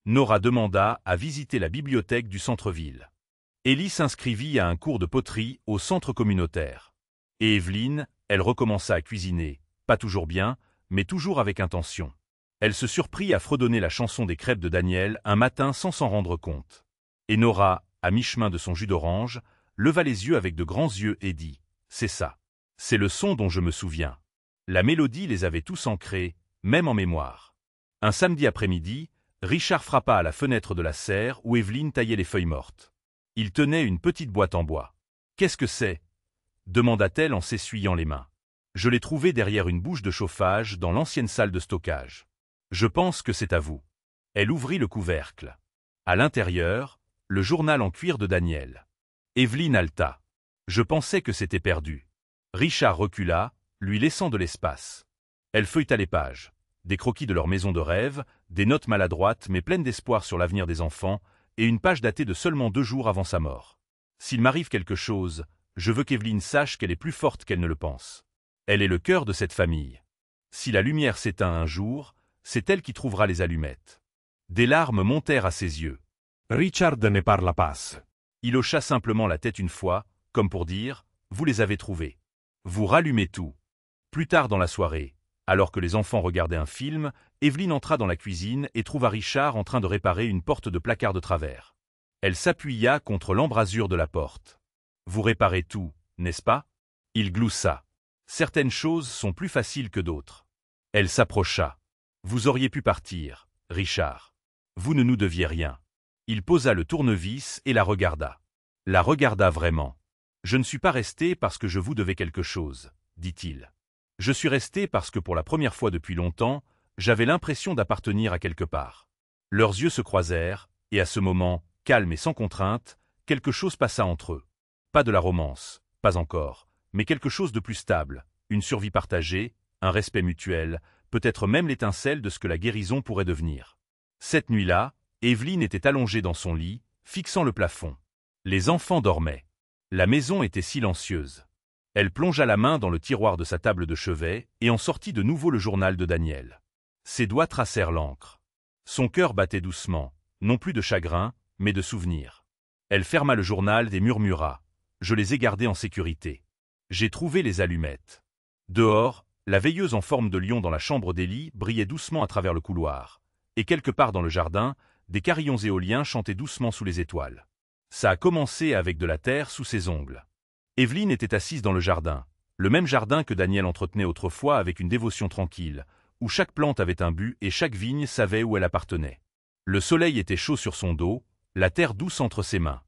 Nora demanda à visiter la bibliothèque du centre-ville. Ellie s'inscrivit à un cours de poterie au centre communautaire. Et Evelyne, elle recommença à cuisiner, pas toujours bien, mais toujours avec intention. Elle se surprit à fredonner la chanson des crêpes de Daniel un matin sans s'en rendre compte. Et Nora, à mi-chemin de son jus d'orange, leva les yeux avec de grands yeux et dit « C'est ça. C'est le son dont je me souviens. » La mélodie les avait tous ancrés, même en mémoire. Un samedi après-midi, Richard frappa à la fenêtre de la serre où Evelyne taillait les feuilles mortes. Il tenait une petite boîte en bois. « Qu'est-ce que c'est » demanda-t-elle en s'essuyant les mains. « Je l'ai trouvé derrière une bouche de chauffage dans l'ancienne salle de stockage. Je pense que c'est à vous. » Elle ouvrit le couvercle. À l'intérieur, le journal en cuir de Daniel. Evelyne haleta. « Je pensais que c'était perdu. » Richard recula, lui laissant de l'espace. Elle feuilleta les pages. Des croquis de leur maison de rêve, des notes maladroites mais pleines d'espoir sur l'avenir des enfants, et une page datée de seulement 2 jours avant sa mort. « S'il m'arrive quelque chose, je veux qu'Evelyne sache qu'elle est plus forte qu'elle ne le pense. Elle est le cœur de cette famille. Si la lumière s'éteint un jour, c'est elle qui trouvera les allumettes. » Des larmes montèrent à ses yeux. Richard ne parla pas. Il hocha simplement la tête une fois, comme pour dire « Vous les avez trouvés. Vous rallumez tout. » Plus tard dans la soirée, alors que les enfants regardaient un film, Evelyne entra dans la cuisine et trouva Richard en train de réparer une porte de placard de travers. Elle s'appuya contre l'embrasure de la porte. « Vous réparez tout, n'est-ce pas ?» Il gloussa. « Certaines choses sont plus faciles que d'autres. » Elle s'approcha. « Vous auriez pu partir, Richard. Vous ne nous deviez rien. » Il posa le tournevis et la regarda. La regarda vraiment. « Je ne suis pas resté parce que je vous devais quelque chose, » dit-il. « Je suis resté parce que pour la première fois depuis longtemps, j'avais l'impression d'appartenir à quelque part. » Leurs yeux se croisèrent, et à ce moment, calme et sans contrainte, quelque chose passa entre eux. Pas de la romance, pas encore, mais quelque chose de plus stable, une survie partagée, un respect mutuel, peut-être même l'étincelle de ce que la guérison pourrait devenir. Cette nuit-là, Evelyne était allongée dans son lit, fixant le plafond. Les enfants dormaient. La maison était silencieuse. Elle plongea la main dans le tiroir de sa table de chevet et en sortit de nouveau le journal de Daniel. Ses doigts tracèrent l'encre. Son cœur battait doucement, non plus de chagrin, mais de souvenir. Elle ferma le journal et murmura « Je les ai gardés en sécurité. J'ai trouvé les allumettes. » Dehors, la veilleuse en forme de lion dans la chambre d'Ellie brillait doucement à travers le couloir. Et quelque part dans le jardin, des carillons éoliens chantaient doucement sous les étoiles. Ça a commencé avec de la terre sous ses ongles. Evelyne était assise dans le jardin, le même jardin que Daniel entretenait autrefois avec une dévotion tranquille, où chaque plante avait un but et chaque vigne savait où elle appartenait. Le soleil était chaud sur son dos, la terre douce entre ses mains.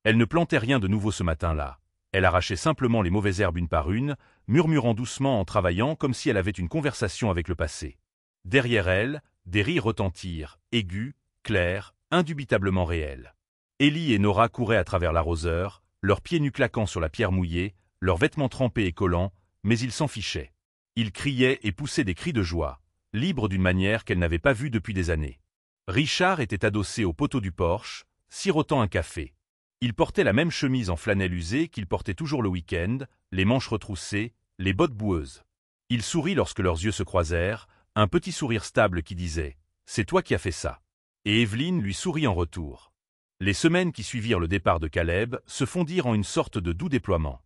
Elle ne plantait rien de nouveau ce matin-là. Elle arrachait simplement les mauvaises herbes une par une, murmurant doucement en travaillant comme si elle avait une conversation avec le passé. Derrière elle, des rires retentirent, aigus, clairs, indubitablement réels. Ellie et Nora couraient à travers l'arroseur, leurs pieds nus claquant sur la pierre mouillée, leurs vêtements trempés et collants, mais ils s'en fichaient. Ils criaient et poussaient des cris de joie, libres d'une manière qu'elle n'avait pas vue depuis des années. Richard était adossé au poteau du porche, sirotant un café. Il portait la même chemise en flanelle usée qu'il portait toujours le week-end, les manches retroussées, les bottes boueuses. Il sourit lorsque leurs yeux se croisèrent, un petit sourire stable qui disait « C'est toi qui as fait ça ». Et Evelyne lui sourit en retour. Les semaines qui suivirent le départ de Caleb se fondirent en une sorte de doux déploiement.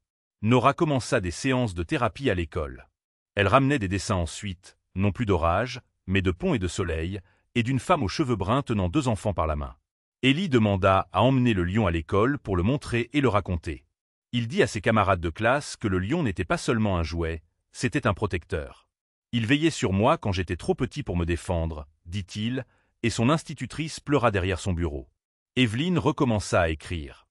Nora commença des séances de thérapie à l'école. Elle ramenait des dessins ensuite, non plus d'orage, mais de ponts et de soleil, et d'une femme aux cheveux bruns tenant 2 enfants par la main. Ellie demanda à emmener le lion à l'école pour le montrer et le raconter. Il dit à ses camarades de classe que le lion n'était pas seulement un jouet, c'était un protecteur. Il veillait sur moi quand j'étais trop petit pour me défendre, dit-il, et son institutrice pleura derrière son bureau. Evelyn recommença à écrire.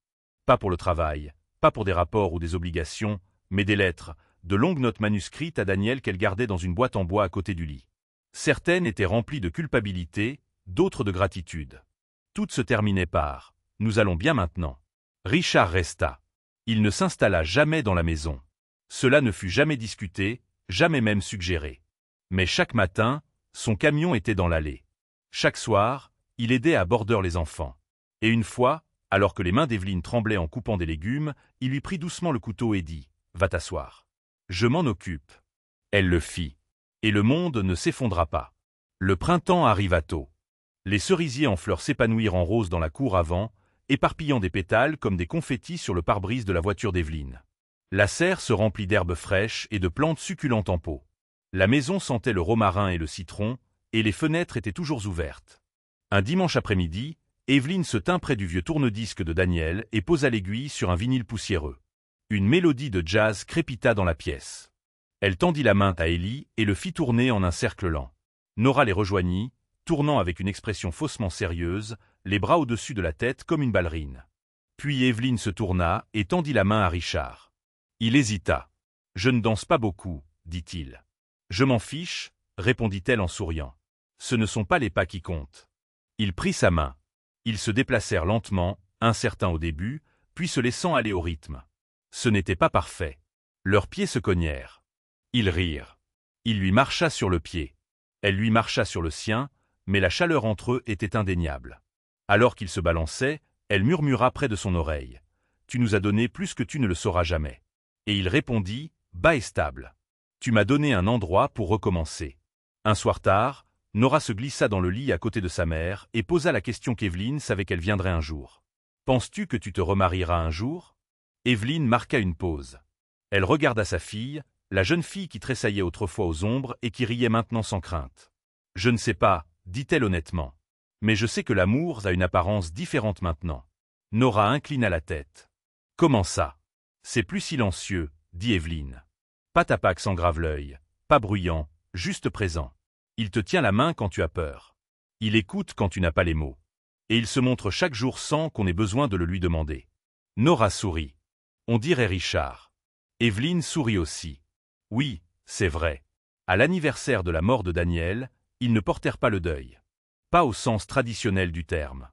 Pas pour le travail, pas pour des rapports ou des obligations, mais des lettres, de longues notes manuscrites à Daniel qu'elle gardait dans une boîte en bois à côté du lit. Certaines étaient remplies de culpabilité, d'autres de gratitude. Toutes se terminaient par « Nous allons bien maintenant ». Richard resta. Il ne s'installa jamais dans la maison. Cela ne fut jamais discuté, jamais même suggéré. Mais chaque matin, son camion était dans l'allée. Chaque soir, il aidait à border les enfants. Et une fois, alors que les mains d'Evelyn tremblaient en coupant des légumes, il lui prit doucement le couteau et dit « Va t'asseoir. Je m'en occupe ». Elle le fit. Et le monde ne s'effondra pas. Le printemps arriva tôt. Les cerisiers en fleurs s'épanouirent en rose dans la cour avant, éparpillant des pétales comme des confettis sur le pare-brise de la voiture d'Evelyn. La serre se remplit d'herbes fraîches et de plantes succulentes en pot. La maison sentait le romarin et le citron, et les fenêtres étaient toujours ouvertes. Un dimanche après-midi, Evelyn se tint près du vieux tourne-disque de Daniel et posa l'aiguille sur un vinyle poussiéreux. Une mélodie de jazz crépita dans la pièce. Elle tendit la main à Ellie et le fit tourner en un cercle lent. Nora les rejoignit, tournant avec une expression faussement sérieuse, les bras au-dessus de la tête comme une ballerine. Puis Evelyn se tourna et tendit la main à Richard. Il hésita. « Je ne danse pas beaucoup, dit-il. »« Je m'en fiche, répondit-elle en souriant. Ce ne sont pas les pas qui comptent. » Il prit sa main. Ils se déplacèrent lentement, incertains au début, puis se laissant aller au rythme. Ce n'était pas parfait. Leurs pieds se cognèrent. Ils rirent. Il lui marcha sur le pied. Elle lui marcha sur le sien, mais la chaleur entre eux était indéniable. Alors qu'ils se balançaient, elle murmura près de son oreille. « Tu nous as donné plus que tu ne le sauras jamais. » Et il répondit, bas et stable. « Tu m'as donné un endroit pour recommencer. » Un soir tard, Nora se glissa dans le lit à côté de sa mère et posa la question qu'Evelyn savait qu'elle viendrait un jour. « Penses-tu que tu te remarieras un jour ?» Evelyn marqua une pause. Elle regarda sa fille, la jeune fille qui tressaillait autrefois aux ombres et qui riait maintenant sans crainte. « Je ne sais pas, » dit-elle honnêtement. « Mais je sais que l'amour a une apparence différente maintenant. » Nora inclina la tête. « Comment ça ? C'est plus silencieux, » dit Evelyn. « Pas ta paque sans grave l'œil, pas bruyant, juste présent. Il te tient la main quand tu as peur. Il écoute quand tu n'as pas les mots. Et il se montre chaque jour sans qu'on ait besoin de le lui demander. » Nora sourit. « On dirait Richard. » Evelyn sourit aussi. « Oui, c'est vrai. À l'anniversaire de la mort de Daniel, ils ne portèrent pas le deuil. Pas au sens traditionnel du terme.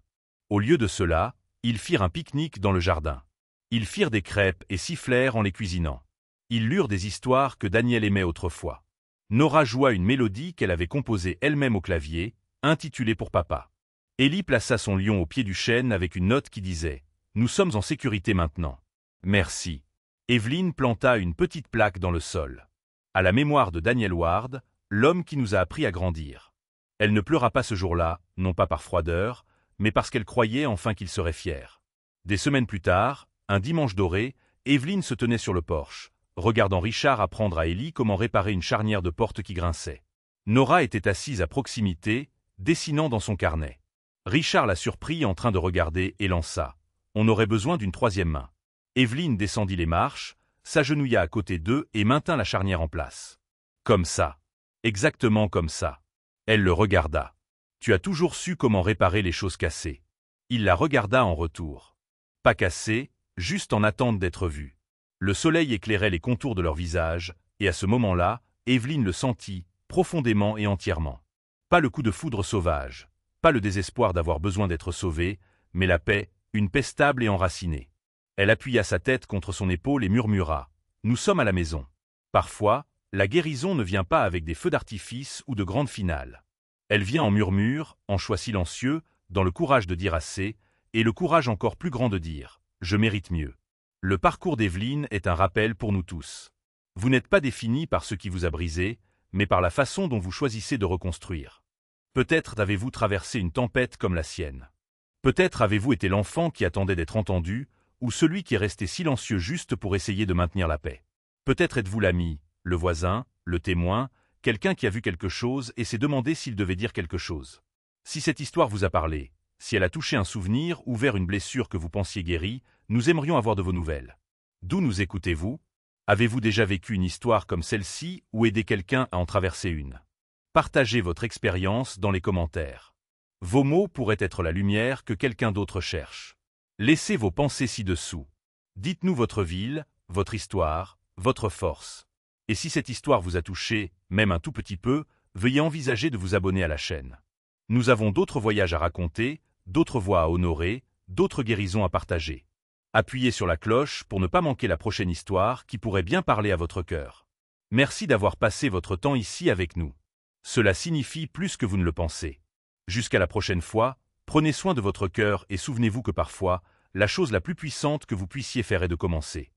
Au lieu de cela, ils firent un pique-nique dans le jardin. Ils firent des crêpes et sifflèrent en les cuisinant. Ils lurent des histoires que Daniel aimait autrefois. Nora joua une mélodie qu'elle avait composée elle-même au clavier, intitulée pour papa. Ellie plaça son lion au pied du chêne avec une note qui disait « Nous sommes en sécurité maintenant. Merci. » Evelyn planta une petite plaque dans le sol. À la mémoire de Daniel Ward, l'homme qui nous a appris à grandir. Elle ne pleura pas ce jour-là, non pas par froideur, mais parce qu'elle croyait enfin qu'il serait fier. Des semaines plus tard, un dimanche doré, Evelyn se tenait sur le porche, regardant Richard apprendre à Ellie comment réparer une charnière de porte qui grinçait. Nora était assise à proximité, dessinant dans son carnet. Richard la surprit en train de regarder et lança. On aurait besoin d'une 3e main. Evelyn descendit les marches, s'agenouilla à côté d'eux et maintint la charnière en place. Comme ça. Exactement comme ça. Elle le regarda. Tu as toujours su comment réparer les choses cassées. Il la regarda en retour. Pas cassées, juste en attente d'être vues. Le soleil éclairait les contours de leur visage, et à ce moment-là, Evelyn le sentit, profondément et entièrement. Pas le coup de foudre sauvage, pas le désespoir d'avoir besoin d'être sauvée, mais la paix, une paix stable et enracinée. Elle appuya sa tête contre son épaule et murmura « Nous sommes à la maison. » Parfois, la guérison ne vient pas avec des feux d'artifice ou de grandes finales. Elle vient en murmure, en choix silencieux, dans le courage de dire assez, et le courage encore plus grand de dire « Je mérite mieux ». Le parcours d'Evelyn est un rappel pour nous tous. Vous n'êtes pas défini par ce qui vous a brisé, mais par la façon dont vous choisissez de reconstruire. Peut-être avez-vous traversé une tempête comme la sienne. Peut-être avez-vous été l'enfant qui attendait d'être entendu, ou celui qui est resté silencieux juste pour essayer de maintenir la paix? Peut-être êtes-vous l'ami, le voisin, le témoin, quelqu'un qui a vu quelque chose et s'est demandé s'il devait dire quelque chose. Si cette histoire vous a parlé, si elle a touché un souvenir, ouvert une blessure que vous pensiez guérie, nous aimerions avoir de vos nouvelles. D'où nous écoutez-vous? Avez-vous déjà vécu une histoire comme celle-ci ou aidé quelqu'un à en traverser une? Partagez votre expérience dans les commentaires. Vos mots pourraient être la lumière que quelqu'un d'autre cherche. Laissez vos pensées ci-dessous. Dites-nous votre ville, votre histoire, votre force. Et si cette histoire vous a touché, même un tout petit peu, veuillez envisager de vous abonner à la chaîne. Nous avons d'autres voyages à raconter, d'autres voix à honorer, d'autres guérisons à partager. Appuyez sur la cloche pour ne pas manquer la prochaine histoire qui pourrait bien parler à votre cœur. Merci d'avoir passé votre temps ici avec nous. Cela signifie plus que vous ne le pensez. Jusqu'à la prochaine fois, prenez soin de votre cœur et souvenez-vous que parfois, la chose la plus puissante que vous puissiez faire est de commencer.